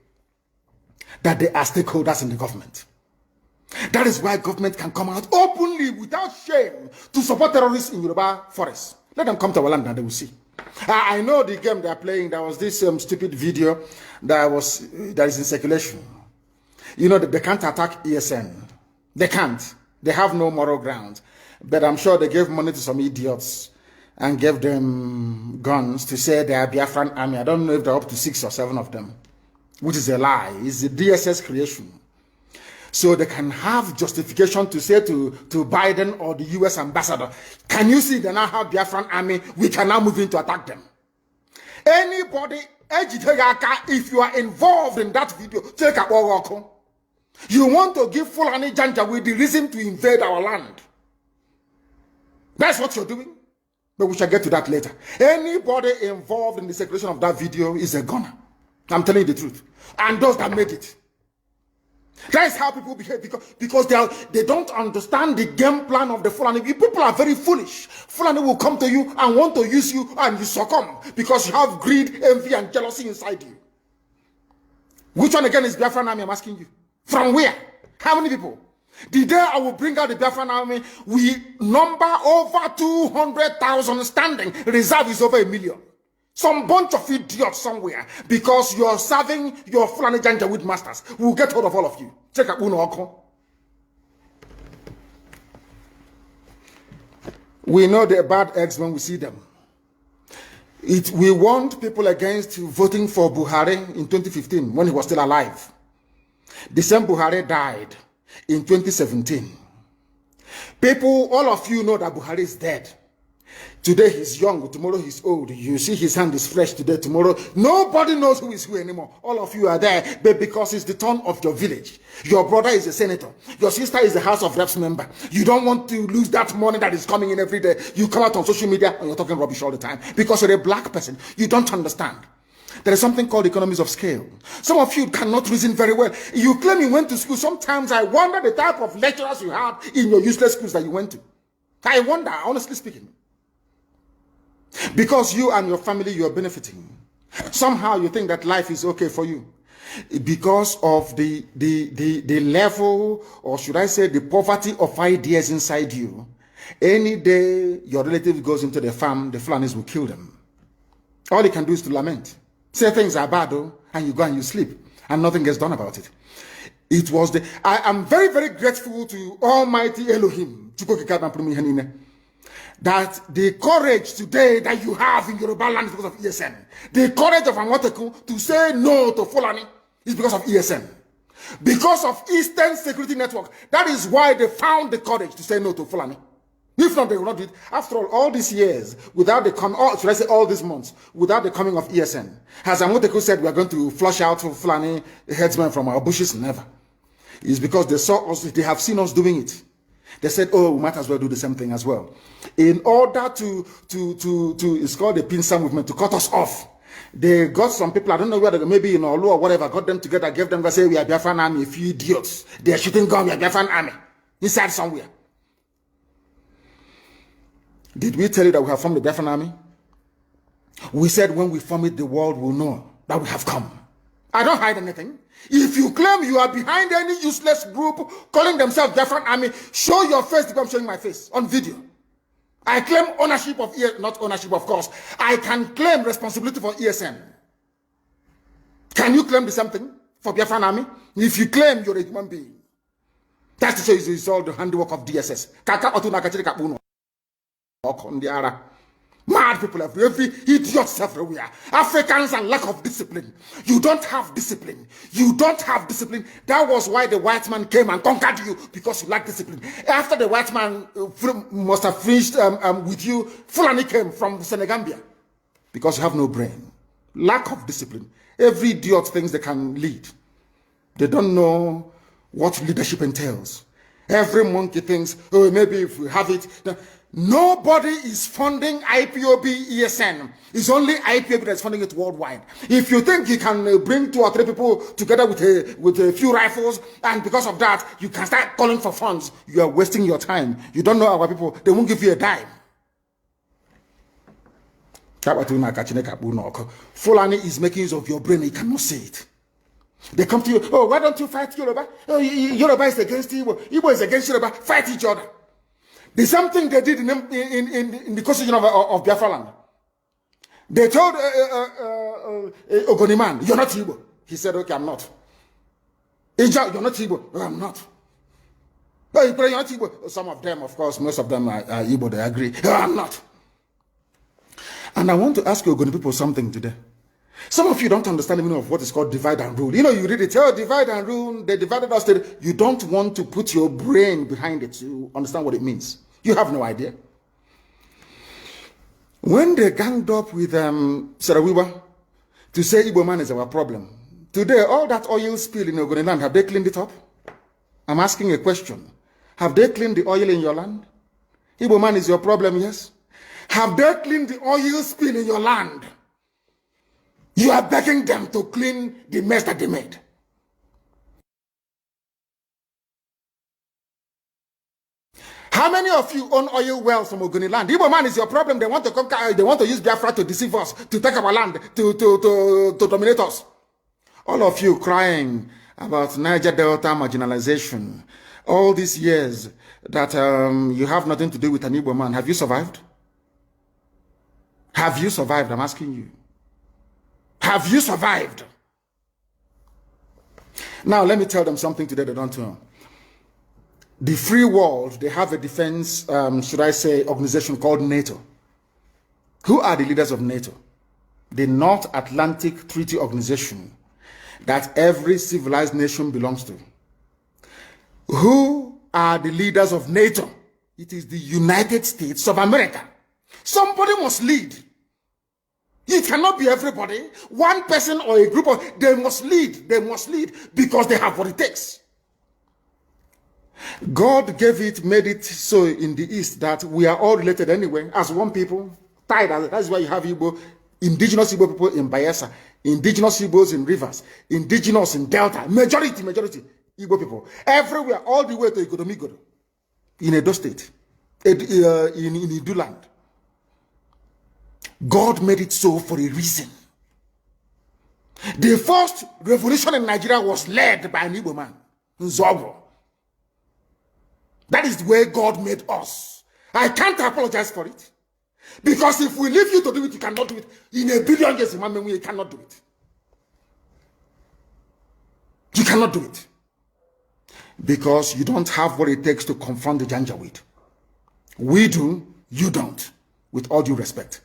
that they are stakeholders in the government? That is why government can come out openly without shame to support terrorists in Yoruba forests. Let them come to our land and they will see. I know the game they are playing. There was this stupid video that is in circulation. You know that they can't attack ESN. They can't. They have no moral ground. But I'm sure they gave money to some idiots and gave them guns to say they are Biafran Army. I don't know if they're up to 6 or 7 of them, which is a lie. It's the DSS creation. So they can have justification to say to Biden or the US ambassador, can you see they now have Biafran Army? We can now move in to attack them. Anybody, if you are involved in that video, take a walk. You want to give Fulani Janjaweed the reason to invade our land. That's what you're doing. But we shall get to that later. Anybody involved in the circulation of that video is a gunner. I'm telling you the truth. And those that made it. That is how people behave because they don't understand the game plan of the Fulani. People are very foolish. Fulani will come to you and want to use you and you succumb because you have greed, envy, and jealousy inside you. Which one again is Biafran Army, I'm asking you? From where? How many people? The day I will bring out the Biafran Army, we number over 200,000 standing. Reserve is over 1 million. Some bunch of idiots somewhere because you're serving your Fulani Janjaweed masters. We'll get hold of all of you. Check out Uno. We know the bad eggs when we see them. We warned people against voting for Buhari in 2015 when he was still alive. The same Buhari died in 2017. People, all of you know that Buhari is dead. Today he's young, tomorrow he's old. You see his hand is fresh today, tomorrow. Nobody knows who is who anymore. All of you are there, but because it's the turn of your village. Your brother is a senator. Your sister is a House of Reps member. You don't want to lose that money that is coming in every day. You come out on social media and you're talking rubbish all the time because you're a black person. You don't understand. There is something called economies of scale. Some of you cannot reason very well. You claim you went to school. Sometimes I wonder the type of lecturers you had in your useless schools that you went to. I wonder, honestly speaking. Because you and your family, you are benefiting. Somehow you think that life is okay for you. Because of the level, or should I say the poverty of ideas inside you. Any day your relative goes into the farm, the Fulanis will kill them. All they can do is to lament. Say things are bad though, and you go and you sleep. And nothing gets done about it. It was I am very, very grateful to Almighty Elohim. That the courage today that you have in Yoruba land is because of ESN. The courage of Amoteku to say no to Fulani is because of ESN. Because of Eastern Security Network. That is why they found the courage to say no to Fulani. If not, they will not do it. After all these years, without the coming, should I say all these months, without the coming of ESN, as Amoteku said, we are going to flush out Fulani headsmen from our bushes. Never. It's because they saw us, they have seen us doing it. They said, oh, we might as well do the same thing as well. In order to it's called the pincer movement, to cut us off. They got some people, I don't know whether maybe in Olu or whatever, got them together, gave them, say, we are Biafran Army, a few idiots. They are shooting guns, we are Biafran Army. Inside somewhere. Did we tell you that we have formed the Biafran Army? We said when we form it, the world will know that we have come. I don't hide anything. If you claim you are behind any useless group calling themselves Biafran Army, show your face because I'm showing my face on video. I claim ownership of ESN, not ownership, of course. I can claim responsibility for ESN. Can you claim the same thing for Biafran Army? If you claim you're a human being, that's to say it's all the handiwork of DSS. Mad people every idiots everywhere. Africans and lack of discipline. You don't have discipline. You don't have discipline. That was why the white man came and conquered you, because you lack discipline. After the white man must have finished with you, Fulani came from Senegambia, because you have no brain. Lack of discipline. Every idiot thinks they can lead. They don't know what leadership entails. Every monkey thinks, oh, maybe if we have it. Nobody is funding IPOB ESN. It's only IPOB that's funding it worldwide. If you think you can bring 2 or 3 people together with a few rifles, and because of that, you can start calling for funds, you are wasting your time. You don't know our people. They won't give you a dime. Fulani is making use of your brain. You cannot see it. They come to you, oh, why don't you fight Yoruba? Oh, Yoruba is against Igbo. Igbo is against Yoruba. Fight each other. The same thing they did in the constitution of Biafra land. They told Ogoniman, you're not Igbo. He said, okay, I'm not. Ija, you're not Igbo. No, I'm not. Oh, you're not Igbo. Some of them, of course, most of them are Igbo, they agree. No, I'm not. And I want to ask you, Ogoni people, something today. Some of you don't understand the meaning of what is called divide and rule. You know, you read it, oh, divide and rule, they divided us. You don't want to put your brain behind it to understand what it means. You have no idea. When they ganged up with Sarawiwa to say Igbo man is our problem, today all that oil spill in Ogoni land, have they cleaned it up? I'm asking a question. Have they cleaned the oil in your land? Igbo man is your problem, yes? Have they cleaned the oil spill in your land? You are begging them to clean the mess that they made. How many of you own oil wells from Ogoni land? Igbo man is your problem. They want to come. They want to use Biafra to deceive us, to take our land, to dominate us. All of you crying about Niger Delta marginalization. All these years that you have nothing to do with an Igbo man. Have you survived? Have you survived? I'm asking you. Have you survived? Now, let me tell them something today they don't know. The free world, they have a defense, should I say, organization called NATO. Who are the leaders of NATO? The North Atlantic Treaty Organization that every civilized nation belongs to. Who are the leaders of NATO? It is the United States of America. Somebody must lead. It cannot be everybody. One person or a group of, they must lead. They must lead because they have what it takes. God made it so in the East that we are all related anyway, as one people. Tied. That's why you have Igbo, indigenous Igbo people in Bayelsa, indigenous Igbos in Rivers, indigenous in Delta, majority Igbo people. Everywhere, all the way to Igodomigodo, in Edo State, in Idu land. God made it so for a reason. The first revolution in Nigeria was led by an Igbo man, Nzobo. That is the way God made us. I can't apologize for it. Because if we leave you to do it, you cannot do it. In a billion years, you cannot do it. You cannot do it. Because you don't have what it takes to confront the Janjaweed. We do, you don't. With all due respect.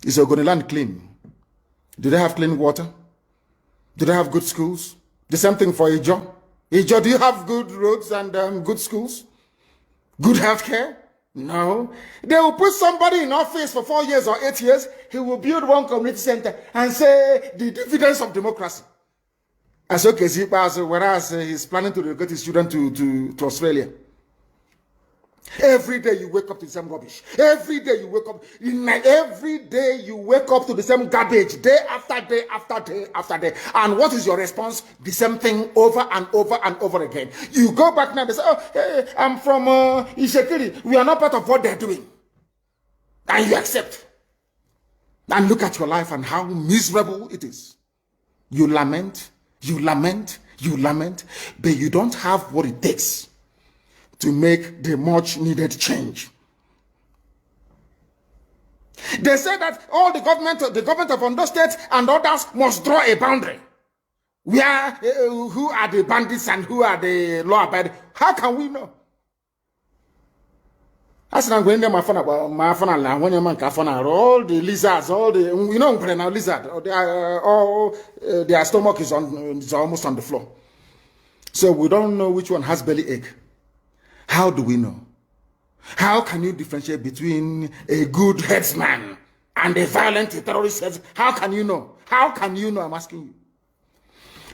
Is Ogoniland clean? Do they have clean water? Do they have good schools? The same thing for Ijo. Ijo, do you have good roads and good schools? Good health care? No. They will put somebody in office for 4 years or 8 years. He will build one community center and say the dividends of democracy. As okay, whereas he's planning to get his children to Australia. Every day you wake up to the same rubbish. Every day you wake up. Every day you wake up to the same garbage. Day after day after day after day. And what is your response? The same thing over and over and over again. You go back now and say, oh, hey, I'm from Ishekiri. We are not part of what they're doing. And you accept. And look at your life and how miserable it is. You lament, you lament, you lament, but you don't have what it takes to make the much needed change. They say that all the government of Ondo State and others must draw a boundary. Where, who are the bandits and who are the law-abiding? How can we know? As I'm going there, my phone, all the lizards, all the, you know, now lizard, their stomach is almost on the floor. So we don't know which one has belly ache. How do we know? How can you differentiate between a good headsman and a violent terrorist headsman? How can you know? How can you know? I'm asking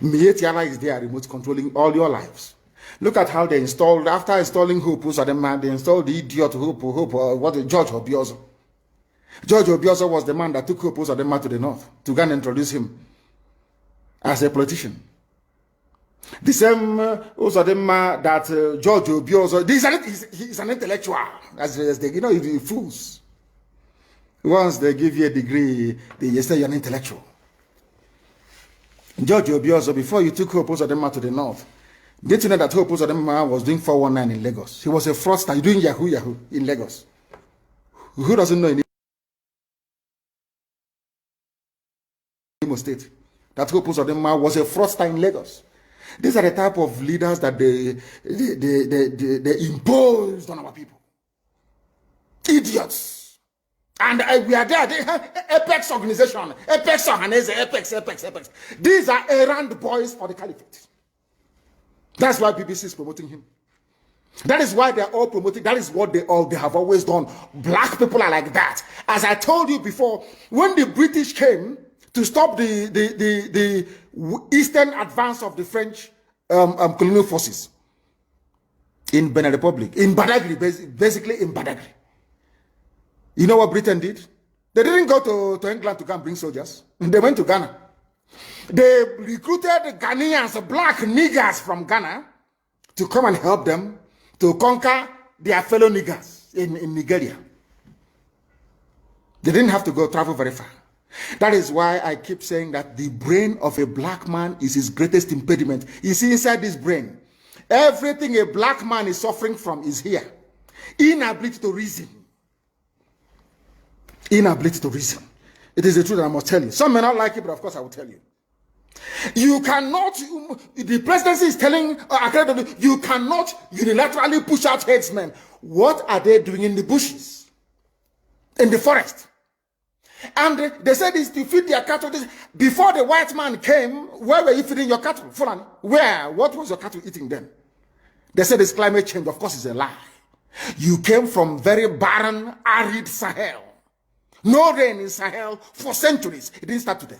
you. Mietiala is there, remote controlling all your lives. Look at how they installed, after installing Hope, they installed the idiot George Obiozo. George Obiozo was the man that took Hope to the north to go and introduce him as a politician. The same Uzodema that George Obiozo, he's an intellectual, as they, you know, the fools. Once they give you a degree, they say you're an intellectual. George Obiozo, before you took Hope Uzodema to the north, did you know that Hope Uzodema was doing 419 in Lagos? He was a fraudster doing Yahoo in Lagos. Who doesn't know in Imo State that Hope Uzodema was a fraudster in Lagos? These are the type of leaders that they imposed on our people. Idiots. And we are there. They have Apex organization. Apex Ohanese. Apex. These are errand boys for the caliphate. That's why BBC is promoting him. That is why they're all promoting. That is what they have always done. Black people are like that. As I told you before, when the British came to stop the eastern advance of the French colonial forces in Benin Republic, in Badagry, basically in Badagry. You know what Britain did? They didn't go to England to come bring soldiers. They went to Ghana. They recruited Ghanaians, black niggers from Ghana, to come and help them to conquer their fellow niggers in Nigeria. They didn't have to go travel very far. That is why I keep saying that the brain of a black man is his greatest impediment. You see, inside this brain, everything a black man is suffering from is here. Inability to reason. Inability to reason. It is the truth that I must tell you. Some may not like it, but of course I will tell you. You cannot, the presidency is telling, you cannot unilaterally push out headsmen. What are they doing in the bushes? In the forest? And they said this to feed their cattle. Before the white man came, where were you feeding your cattle? Fulani. Where? What was your cattle eating then? They said it's climate change. Of course, it's a lie. You came from very barren, arid Sahel. No rain in Sahel for centuries. It didn't start today.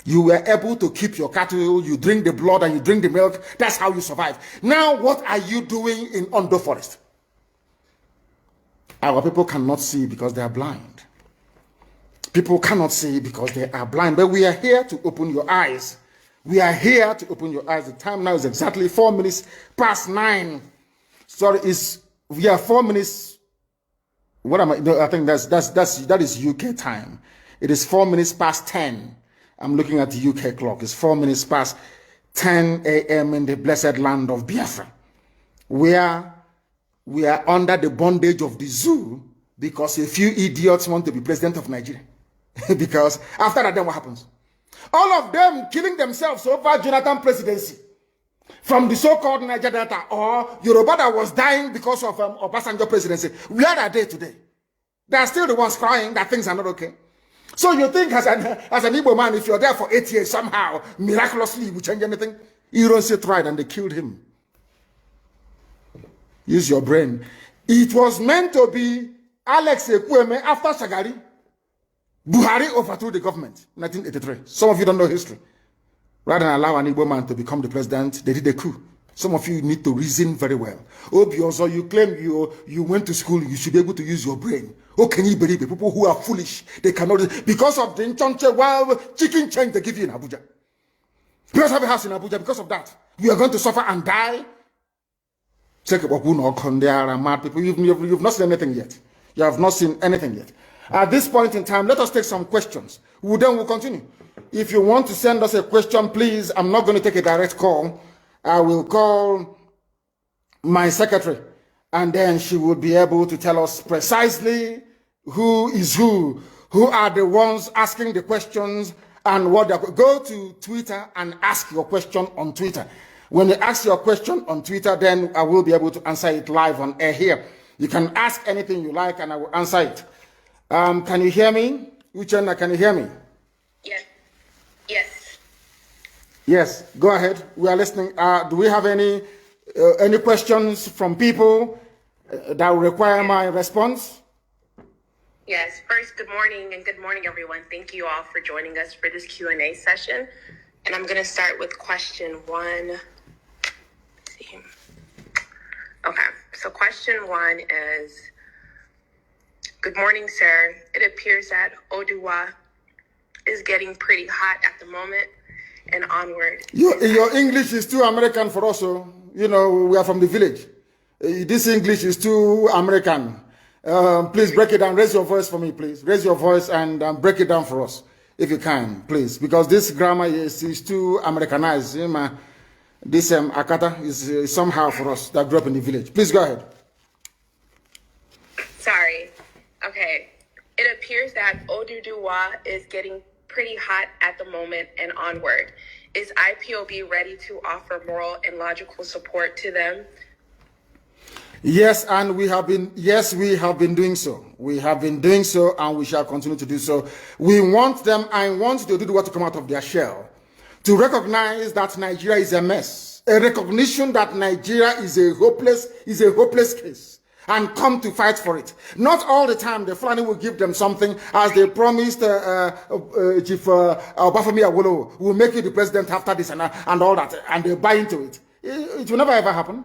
You were able to keep your cattle, you drink the blood and you drink the milk. That's how you survive. Now, what are you doing in Ondo Forest? Our people cannot see because they are blind. People cannot see because they are blind. But we are here to open your eyes. We are here to open your eyes. The time now is exactly 4 minutes past 9. Sorry, we are 4 minutes. What am I? No, I think that is UK time. It is 4 minutes past 10. I'm looking at the UK clock. It's 4 minutes past 10 a.m. in the blessed land of Biafra. We are under the bondage of the zoo because a few idiots want to be president of Nigeria. Because after that, then what happens? All of them killing themselves over Jonathan presidency. From the so-called Niger Delta or Yoruba that was dying because of Obasanjo presidency. Where are they today? They are still the ones crying that things are not okay. So you think as an Igbo man, if you're there for 8 years, somehow, miraculously, you will change anything? Ironsi tried and they killed him. Use your brain. It was meant to be Alex Ekweme after Shagari. Buhari overthrew the government in 1983. Some of you don't know history. Rather than allow an Igbo man to become the president, they did a coup. Some of you need to reason very well. Obioso, you claim you went to school, you should be able to use your brain. Oh, can you believe it? People who are foolish, they cannot, because of the Nchonche wild chicken change they give you in Abuja. You don't have a house in Abuja because of that. You are going to suffer and die. Check it, they are mad people. You've not seen anything yet. You have not seen anything yet. At this point in time, let us take some questions. Then we'll continue. If you want to send us a question, please, I'm not going to take a direct call. I will call my secretary, and then she will be able to tell us precisely who is who are the ones asking the questions, and what they're. Go to Twitter and ask your question on Twitter. When you ask your question on Twitter, then I will be able to answer it live on air here. You can ask anything you like, and I will answer it. Can you hear me? Uchenna, can you hear me? Yes. Yes. Yes, go ahead. We are listening. Do we have any questions from people that will require my response? Yes. First, good morning, and good morning, everyone. Thank you all for joining us for this Q&A session. And I'm going to start with question 1. Let's see. Okay. So question 1 is, good morning, sir. It appears that Oduduwa is getting pretty hot at the moment and onward. Your English is too American for us. So, you know, we are from the village. This English is too American. Please break it down. Raise your voice for me, please. Raise your voice and break it down for us, if you can, please. Because this grammar is too Americanized. This Akata is somehow for us that grew up in the village. Please go ahead. Sorry. Okay. It appears that Oduduwa is getting pretty hot at the moment and onward. Is IPOB ready to offer moral and logical support to them? Yes, and we have been doing so. We have been doing so, and we shall continue to do so. We want them, I want to do what to come out of their shell, to recognize that Nigeria is a mess, a recognition that Nigeria is a hopeless case, and come to fight for it. Not all the time the Fulani will give them something, as they promised Chief Obafemi Awolowo will make you the president after this and all that, and they buy into it. It will never ever happen.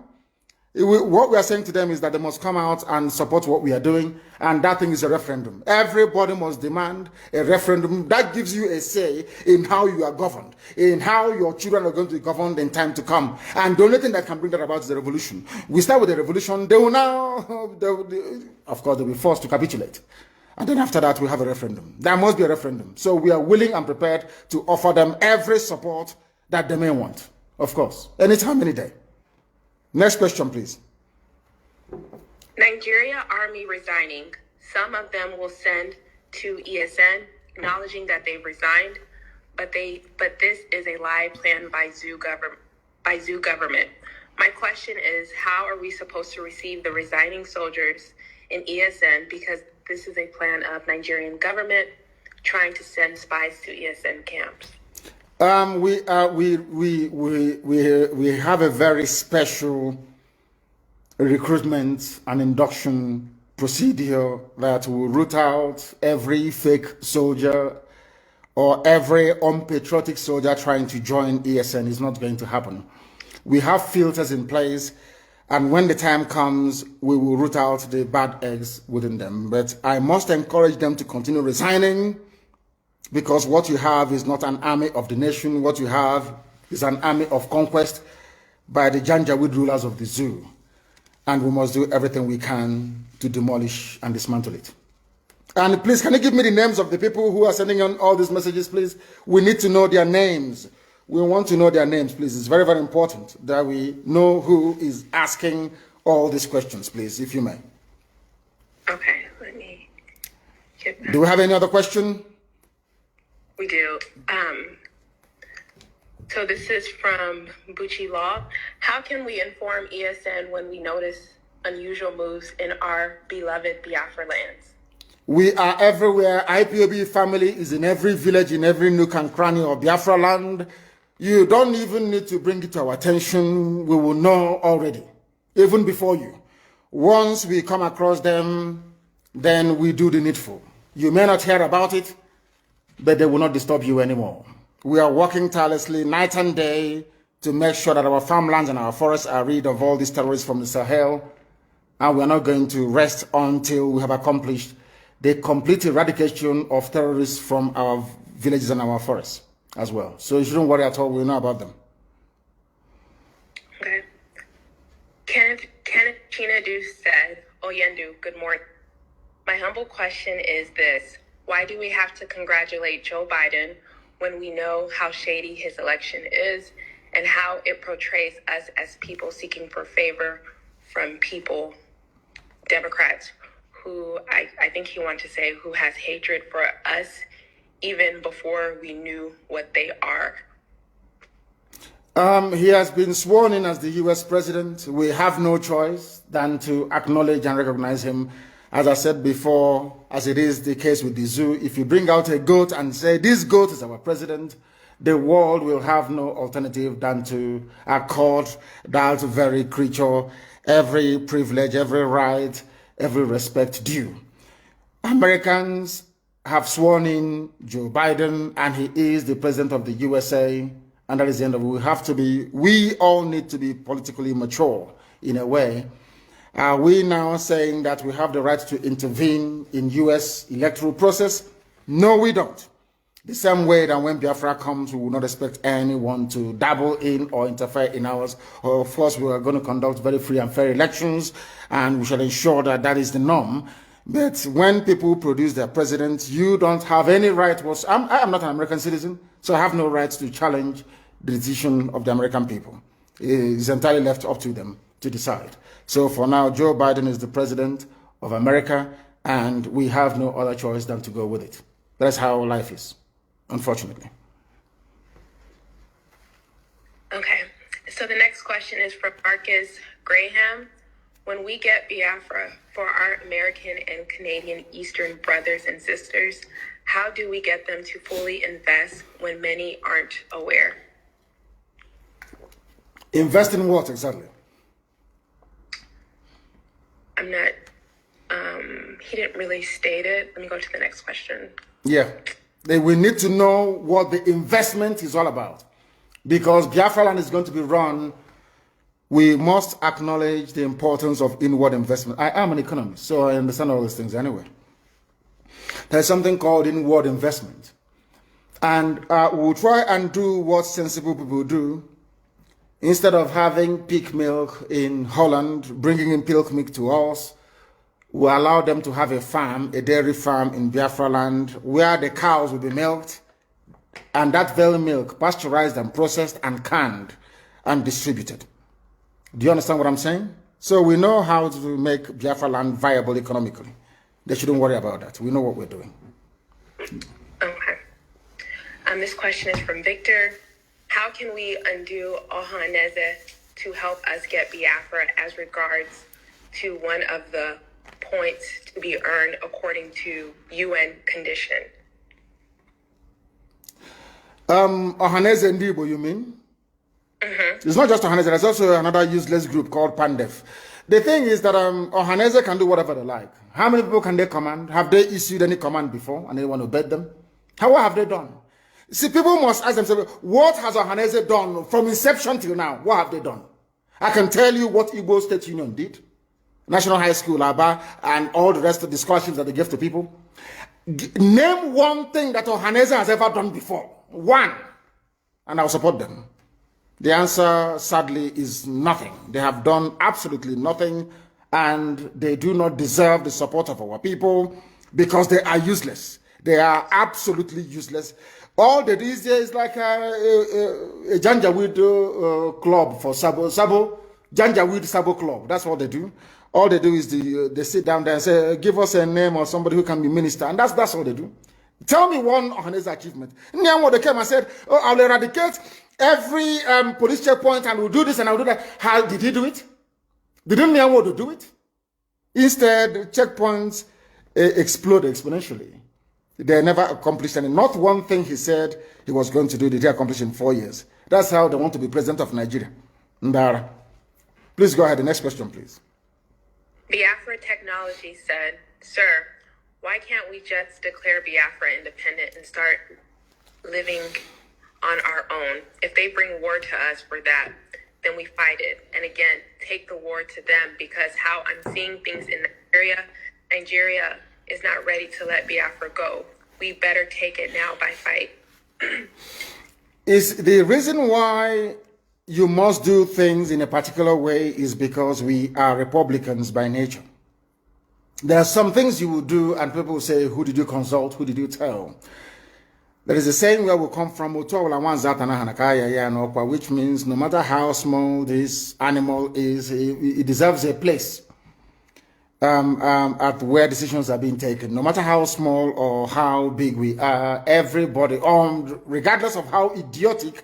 What we are saying to them is that they must come out and support what we are doing, and that thing is a referendum. Everybody must demand a referendum. That gives you a say in how you are governed, in how your children are going to be governed in time to come. And the only thing that can bring that about is the revolution. We start with the revolution, they will now, of course, they'll be forced to capitulate. And then after that, we'll have a referendum. There must be a referendum. So we are willing and prepared to offer them every support that they may want, of course, anytime, any day. Next question, please. Nigeria Army resigning. Some of them will send to ESN, acknowledging that they've resigned, but this is a lie planned by zoo government. My question is, how are we supposed to receive the resigning soldiers in ESN, because this is a plan of Nigerian government trying to send spies to ESN camps? We have a very special recruitment and induction procedure that will root out every fake soldier or every unpatriotic soldier trying to join ESN. Is not going to happen. We have filters in place, and when the time comes, we will root out the bad eggs within them. But I must encourage them to continue resigning, because what you have is not an army of the nation. What you have is an army of conquest by the Janjaweed rulers of the zoo. And we must do everything we can to demolish and dismantle it. And please, can you give me the names of the people who are sending on all these messages, please? We need to know their names. We want to know their names, please. It's very, very important that we know who is asking all these questions, please, if you may. Okay, let me get back. Do we have any other question? We do. So this is from Bucci Law. How can we inform ESN when we notice unusual moves in our beloved Biafra lands? We are everywhere. IPOB family is in every village, in every nook and cranny of Biafra land. You don't even need to bring it to our attention. We will know already, even before you. Once we come across them, then we do the needful. You may not hear about it, but they will not disturb you anymore. We are working tirelessly night and day to make sure that our farmlands and our forests are rid of all these terrorists from the Sahel. And we are not going to rest until we have accomplished the complete eradication of terrorists from our villages and our forests as well. So you shouldn't worry at all. We know about them. Okay. Kenneth Chinadu said, Oyendu, good morning. My humble question is this. Why do we have to congratulate Joe Biden when we know how shady his election is and how it portrays us as people seeking for favor from people, Democrats, who I think he wanted to say who has hatred for us even before we knew what they are? He has been sworn in as the U.S. president. We have no choice than to acknowledge and recognize him. As I said before, as it is the case with the zoo, if you bring out a goat and say, this goat is our president, the world will have no alternative than to accord that very creature every privilege, every right, every respect due. Americans have sworn in Joe Biden, and he is the president of the USA, and that is the end of it. We all need to be politically mature in a way. Are we now saying that we have the right to intervene in U.S. electoral process? No, we don't. The same way that when Biafra comes, we will not expect anyone to dabble in or interfere in ours. Of course, we are going to conduct very free and fair elections, and we shall ensure that that is the norm. But when people produce their president, you don't have any right. I am not an American citizen, so I have no right to challenge the decision of the American people. It's entirely left up to them to decide. So for now, Joe Biden is the president of America, and we have no other choice than to go with it. That's how life is, unfortunately. Okay, so the next question is from Marcus Graham. When we get Biafra for our American and Canadian Eastern brothers and sisters, how do we get them to fully invest when many aren't aware? Invest in what exactly? I'm not, he didn't really state it. Let me go to the next question. Yeah, we need to know what the investment is all about. Because Biafra land is going to be run, we must acknowledge the importance of inward investment. I am an economist, so I understand all these things anyway. There's something called inward investment. And we'll try and do what sensible people do. Instead of having pig milk in Holland, bringing in pig milk to us, we allow them to have a farm, a dairy farm in Biafra land, where the cows will be milked, and that very milk pasteurized and processed and canned and distributed. Do you understand what I'm saying? So we know how to make Biafra land viable economically. They shouldn't worry about that. We know what we're doing. Okay. This question is from Victor. How can we undo Ohaneze to help us get Biafra as regards to one of the points to be earned according to UN condition? Ohaneze Ndibo, you mean? Mm-hmm. It's not just Ohaneze, there's also another useless group called PANDEF. The thing is that Ohaneze can do whatever they like. How many people can they command? Have they issued any command before and they want to bet them? What have they done? See, people must ask themselves, what has Ohaneze done from inception till now? What have they done? I can tell you what Igbo State Union did. National High School, Aba, and all the rest of the scholarships that they give to people. Name one thing that Ohaneze has ever done before. One. And I'll support them. The answer, sadly, is nothing. They have done absolutely nothing, and they do not deserve the support of our people because they are useless. They are absolutely useless. All they do is like a Janjaweed club for Sabo. Janjaweed Sabo club. That's what they do. All they do is they sit down there and say, give us a name or somebody who can be minister. And that's all they do. Tell me one Ohaneze achievement. Nyamwo, they came and said, oh, I'll eradicate every police checkpoint and we'll do this and I'll do that. How did he do it? Didn't Nyamwo do it? Instead, checkpoints explode exponentially. They never accomplished any. Not one thing he said he was going to do did he accomplish in 4 years. That's how they want to be president of Nigeria. Ndara. Please go ahead. The next question, please. Biafra Technology said, sir, why can't we just declare Biafra independent and start living on our own? If they bring war to us for that, then we fight it. And again, take the war to them, because how I'm seeing things in Nigeria is not ready to let Biafra go. We better take it now by fight. Is the reason why you must do things in a particular way is because we are Republicans by nature. There are some things you will do and people will say, who did you consult? Who did you tell? There is a saying where we come from, which means no matter how small this animal is, it deserves a place at where decisions are being taken. No matter how small or how big we are, everybody, regardless of how idiotic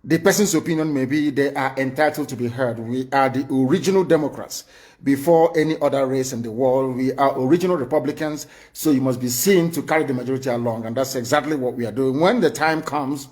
the person's opinion may be, they are entitled to be heard. We are the original Democrats before any other race in the world. We are original Republicans, so you must be seen to carry the majority along, and that's exactly what we are doing. When the time comes,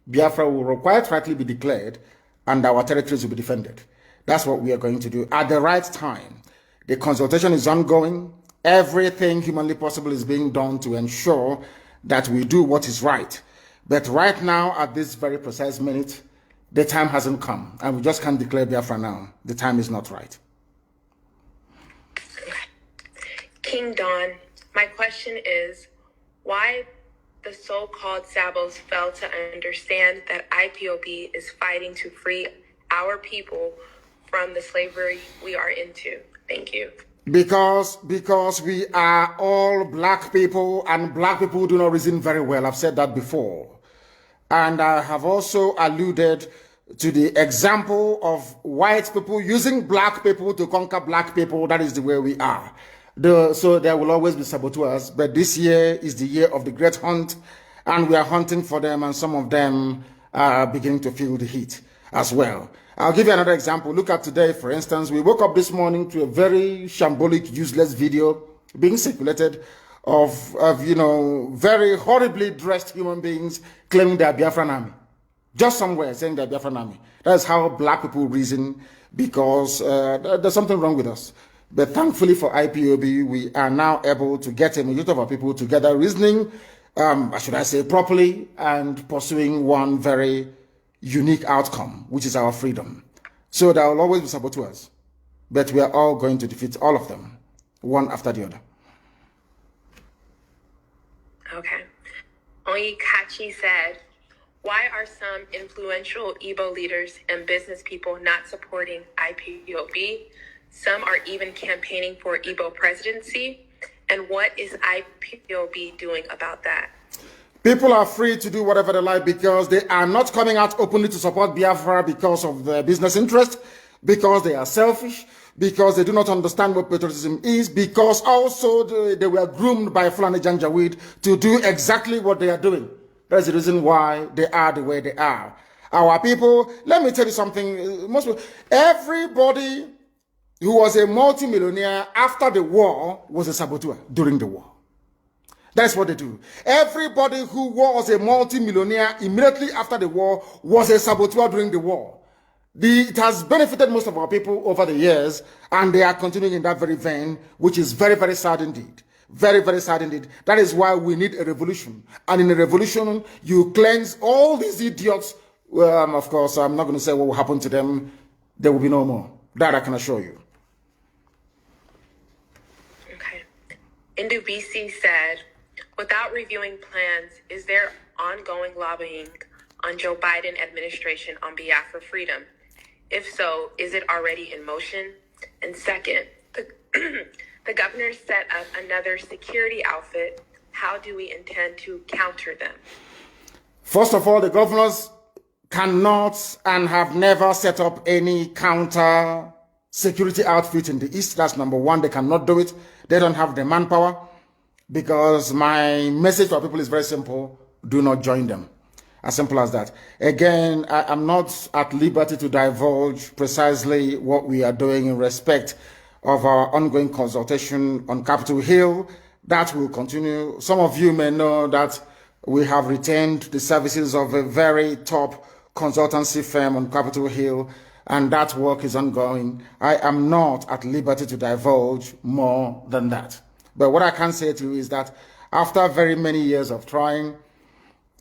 Biafra will quite rightly be declared, and our territories will be defended. That's what we are going to do at the right time. The consultation is ongoing. Everything humanly possible is being done to ensure that we do what is right. But right now, at this very precise minute, the time hasn't come, and we just can't declare Biafra now. The time is not right. King Don, my question is, why the so-called Sabos fail to understand that IPOB is fighting to free our people from the slavery we are into? Thank you. Because we are all black people, and black people do not reason very well. I've said that before. And I have also alluded to the example of white people using black people to conquer black people. That is the way we are. So there will always be saboteurs, but this year is the year of the great hunt, and we are hunting for them, and some of them are beginning to feel the heat as well. I'll give you another example. Look at today, for instance. We woke up this morning to a very shambolic, useless video being circulated of very horribly dressed human beings claiming they are Biafran Army. Just somewhere saying they are Biafran Army. That's how black people reason, because there's something wrong with us. But thankfully for IPOB, we are now able to get a majority of our people together reasoning, should I say, properly, and pursuing one very unique outcome, which is our freedom. So there will always be saboteurs, but we are all going to defeat all of them, one after the other. Okay. Oyikachi said, why are some influential Igbo leaders and business people not supporting IPOB? Some are even campaigning for Igbo presidency. And what is IPOB doing about that? People are free to do whatever they like, because they are not coming out openly to support Biafra because of their business interest, because they are selfish, because they do not understand what patriotism is, because also they were groomed by Fulani Janjaweed to do exactly what they are doing. That's the reason why they are the way they are. Our people, let me tell you something, everybody who was a multimillionaire after the war was a saboteur during the war. That's what they do. Everybody who was a multimillionaire immediately after the war was a saboteur during the war. It has benefited most of our people over the years, and they are continuing in that very vein, which is very, very sad indeed. Very, very sad indeed. That is why we need a revolution. And in a revolution, you cleanse all these idiots. Of course, I'm not going to say what will happen to them. There will be no more. That I can assure you. Okay. Indu BC said, without reviewing plans, is there ongoing lobbying on Joe Biden administration on behalf of freedom? If so, is it already in motion? And second, the governor set up another security outfit. How do we intend to counter them? First of all, the governors cannot and have never set up any counter security outfit in the East. That's number one. They cannot do it. They don't have the manpower. Because my message to our people is very simple. Do not join them. As simple as that. Again, I'm not at liberty to divulge precisely what we are doing in respect of our ongoing consultation on Capitol Hill. That will continue. Some of you may know that we have retained the services of a very top consultancy firm on Capitol Hill, and that work is ongoing. I am not at liberty to divulge more than that. But what I can say to you is that after very many years of trying,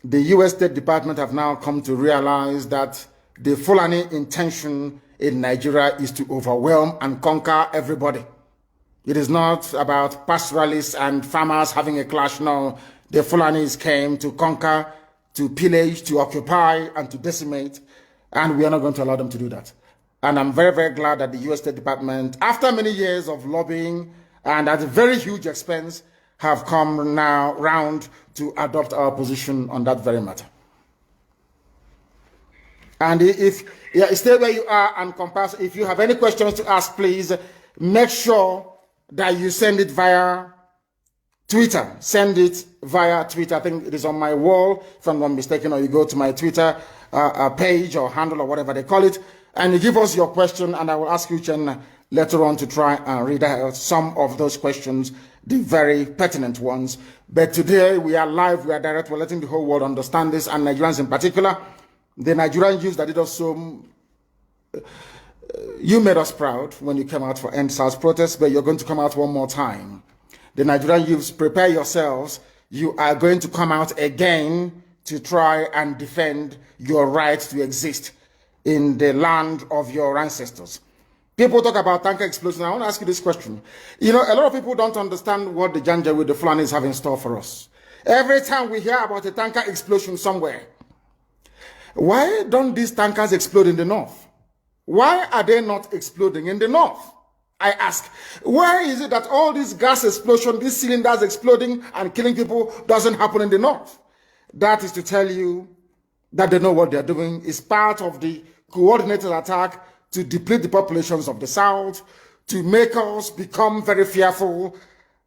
the U.S. State Department have now come to realize that the Fulani intention in Nigeria is to overwhelm and conquer everybody. It is not about pastoralists and farmers having a clash. No, the Fulanis came to conquer, to pillage, to occupy, and to decimate, and we are not going to allow them to do that. And I'm very, very glad that the U.S. State Department, after many years of lobbying and at a very huge expense, have come now round to adopt our position on that very matter. And stay where you are and compass. If you have any questions to ask, please make sure that you send it via Twitter. Send it via Twitter. I think it is on my wall, if I'm not mistaken, or you go to my Twitter page or handle or whatever they call it, and you give us your question, and I will ask you, Chen, later on to try and read out some of those questions, the very pertinent ones. But today we are live, we are direct, we're letting the whole world understand this, and Nigerians in particular. The Nigerian youth that did us so, you made us proud when you came out for End SARS protests, but you're going to come out one more time. The Nigerian youths, prepare yourselves. You are going to come out again to try and defend your right to exist in the land of your ancestors. People talk about tanker explosion. I want to ask you this question. You know, a lot of people don't understand what the Janjaweed, the Fulanis have in store for us. Every time we hear about a tanker explosion somewhere, why don't these tankers explode in the north? Why are they not exploding in the north? I ask, why is it that all this gas explosion, these cylinders exploding and killing people doesn't happen in the north? That is to tell you that they know what they're doing. It's part of the coordinated attack to deplete the populations of the south, to make us become very fearful,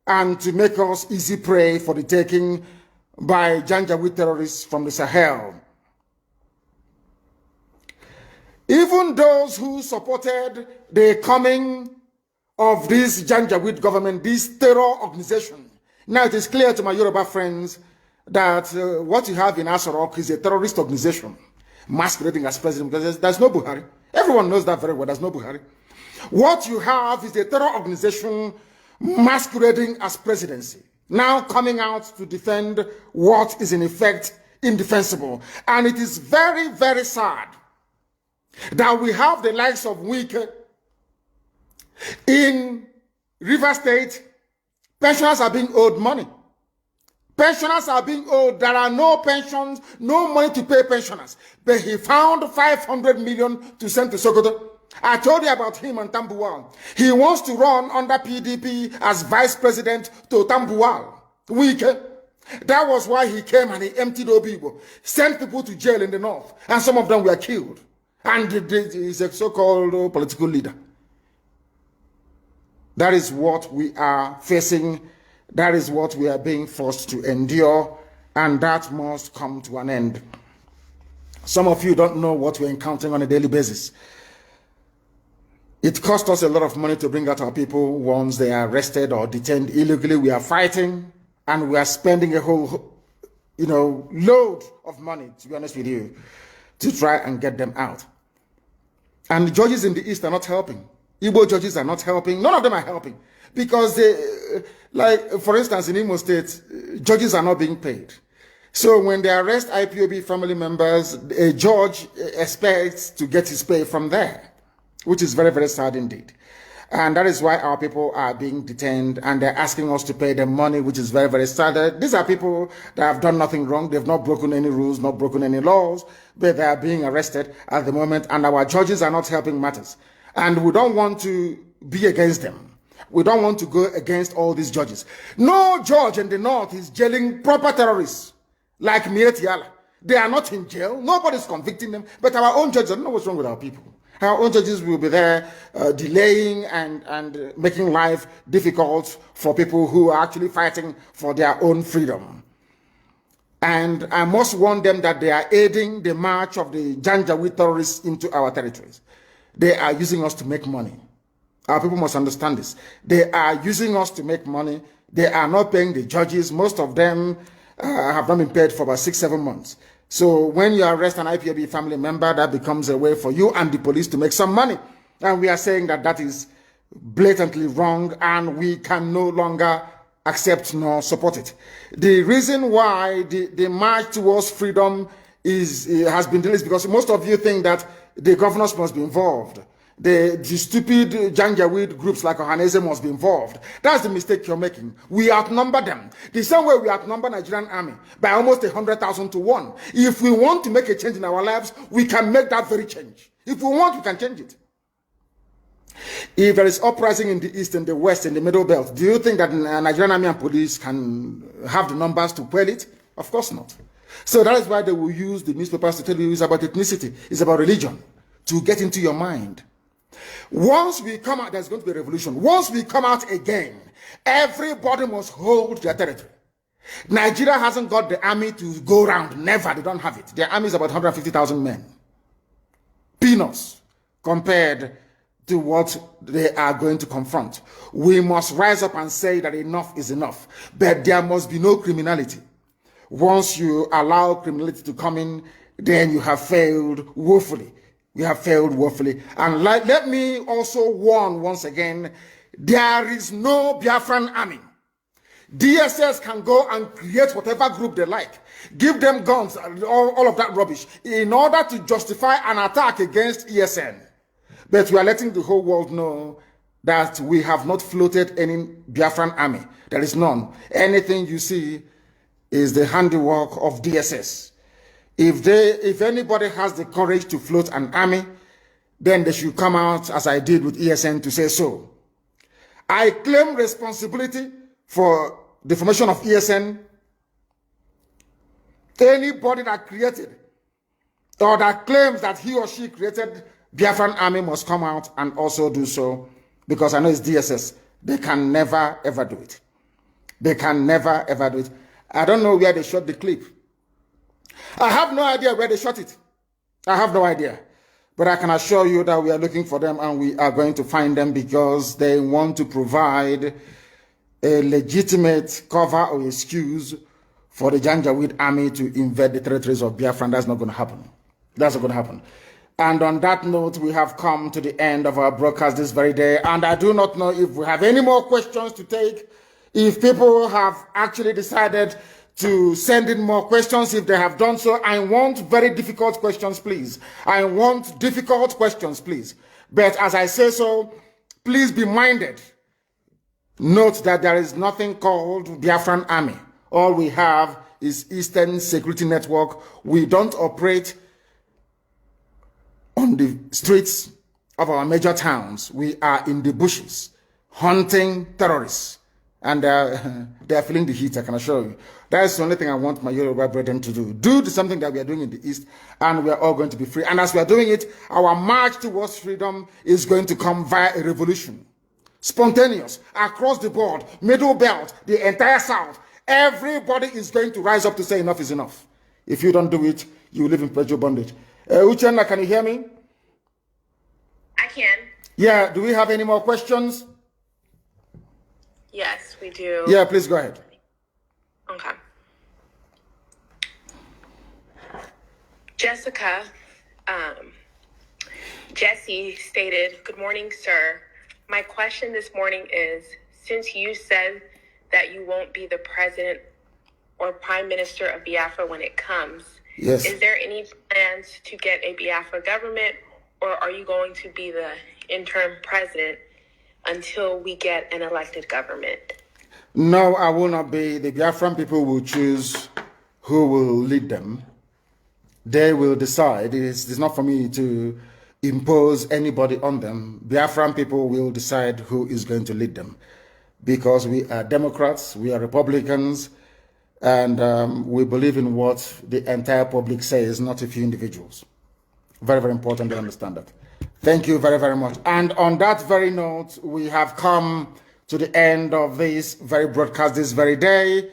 and to make us easy prey for the taking by Janjaweed terrorists from the Sahel. Even those who supported the coming of this Janjaweed government, this terror organization. Now it is clear to my Yoruba friends that what you have in Asorok is a terrorist organization masquerading as president, because there's no Buhari. Everyone knows that very well. There's no Buhari. What you have is a terror organization masquerading as presidency, now coming out to defend what is in effect indefensible. And it is very, very sad that we have the likes of Wike in River State. Pensioners are being owed money. Pensioners are being owed. There are no pensions, no money to pay pensioners. But he found 500 million to send to Sokoto. I told you about him and Tambuwal. He wants to run under PDP as vice president to Tambuwal. Wike. That was why he came and he emptied Obibo, sent people to jail in the north, and some of them were killed. And he's a so-called political leader. That is what we are facing. That is what we are being forced to endure, and that must come to an end. Some of you don't know what we're encountering on a daily basis. It costs us a lot of money to bring out our people once they are arrested or detained illegally. We are fighting, and we are spending a whole, load of money, to be honest with you, to try and get them out. And the judges in the East are not helping. Igbo judges are not helping. None of them are helping. Because they, like, for instance, in Imo State, judges are not being paid. So when they arrest IPOB family members, a judge expects to get his pay from there, which is very, very sad indeed. And that is why our people are being detained and they're asking us to pay them money, which is very, very sad. These are people that have done nothing wrong. They've not broken any rules, not broken any laws, but they are being arrested at the moment. And our judges are not helping matters. And we don't want to be against them. We don't want to go against all these judges. No judge in the North is jailing proper terrorists like Mietiala. They are not in jail. Nobody's convicting them. But our own judges, I don't know what's wrong with our people. Our own judges will be there delaying and making life difficult for people who are actually fighting for their own freedom. And I must warn them that they are aiding the march of the Janjaweed terrorists into our territories. They are using us to make money. Our people must understand this. They are using us to make money. They are not paying the judges. Most of them have not been paid for about 6-7 months. So when you arrest an IPOB family member, that becomes a way for you and the police to make some money. And we are saying that that is blatantly wrong and we can no longer accept nor support it. The reason why the march towards freedom has been delayed is because most of you think that the governors must be involved. The stupid Janjaweed groups like Ohanese must be involved. That's the mistake you're making. We outnumber them. The same way we outnumber Nigerian army by almost 100,000 to 1. If we want to make a change in our lives, we can make that very change. If we want, we can change it. If there is uprising in the East and the West and the Middle Belt, do you think that Nigerian army and police can have the numbers to quell it? Of course not. So that is why they will use the newspapers to tell you it's about ethnicity, it's about religion, to get into your mind. Once we come out, there's going to be a revolution. Once we come out again, everybody must hold their territory. Nigeria hasn't got the army to go around. Never. They don't have it. Their army is about 150,000 men. Peanuts compared to what they are going to confront. We must rise up and say that enough is enough. But there must be no criminality. Once you allow criminality to come in, then you have failed woefully. We have failed woefully. And let me also warn once again, there is no Biafran Army. DSS can go and create whatever group they like. Give them guns, all of that rubbish, in order to justify an attack against ESN. But we are letting the whole world know that we have not floated any Biafran Army. There is none. Anything you see is the handiwork of DSS. If anybody has the courage to float an army, then they should come out, as I did with ESN, to say so. I claim responsibility for the formation of ESN. Anybody that created or that claims that he or she created Biafran Army must come out and also do so, because I know it's DSS. They can never, ever do it. They can never, ever do it. I don't know where they shot the clip. I have no idea where they shot it. I have no idea. But I can assure you that we are looking for them and we are going to find them, because they want to provide a legitimate cover or excuse for the Janjaweed army to invade the territories of Biafra. That's not going to happen. That's not going to happen. And on that note, we have come to the end of our broadcast this very day. And I do not know if we have any more questions to take. If people have actually decided to send in more questions, if they have done so, I want very difficult questions, please. I want difficult questions, please. But as I say so, please be minded. Note that there is nothing called Biafran Army. All we have is Eastern Security Network. We don't operate on the streets of our major towns. We are in the bushes, hunting terrorists. And they are feeling the heat, I can assure you. That's the only thing I want my Yoruba brethren to do. Do something that we are doing in the East, and we are all going to be free. And as we are doing it, our march towards freedom is going to come via a revolution. Spontaneous, across the board, Middle Belt, the entire South. Everybody is going to rise up to say enough is enough. If you don't do it, you live in perpetual bondage. Uchenna, can you hear me? I can. Yeah, do we have any more questions? Yes, we do. Yeah, please go ahead. Okay. Jesse stated, "Good morning, sir. My question this morning is, since you said that you won't be the president or prime minister of Biafra when it comes, yes, is there any plans to get a Biafra government, or are you going to be the interim president until we get an elected government?" No, I will not be. The Biafran people will choose who will lead them. They will decide. It's not for me to impose anybody on them. Biafran people will decide who is going to lead them, because we are Democrats, we are Republicans, and we believe in what the entire public says, not a few individuals. Very, very important to understand that. Thank you very, very much. And on that very note, we have come to the end of this very broadcast this very day.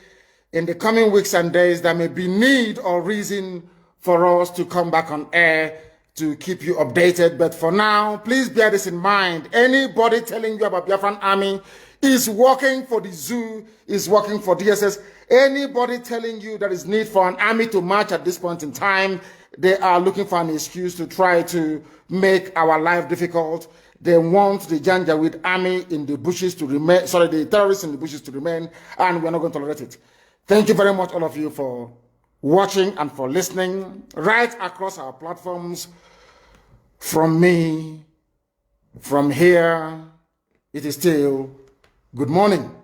In the coming weeks and days, there may be need or reason for us to come back on air to keep you updated. But for now, please bear this in mind. Anybody telling you about Biafran Army is working for the zoo, is working for DSS. Anybody telling you there is need for an army to march at this point in time, they are looking for an excuse to try to make our life difficult. They want the Janjaweed army in the bushes to remain, sorry, the terrorists in the bushes to remain, and we're not going to tolerate it. Thank you very much, all of you, for watching and for listening right across our platforms. From me, from here, it is still good morning.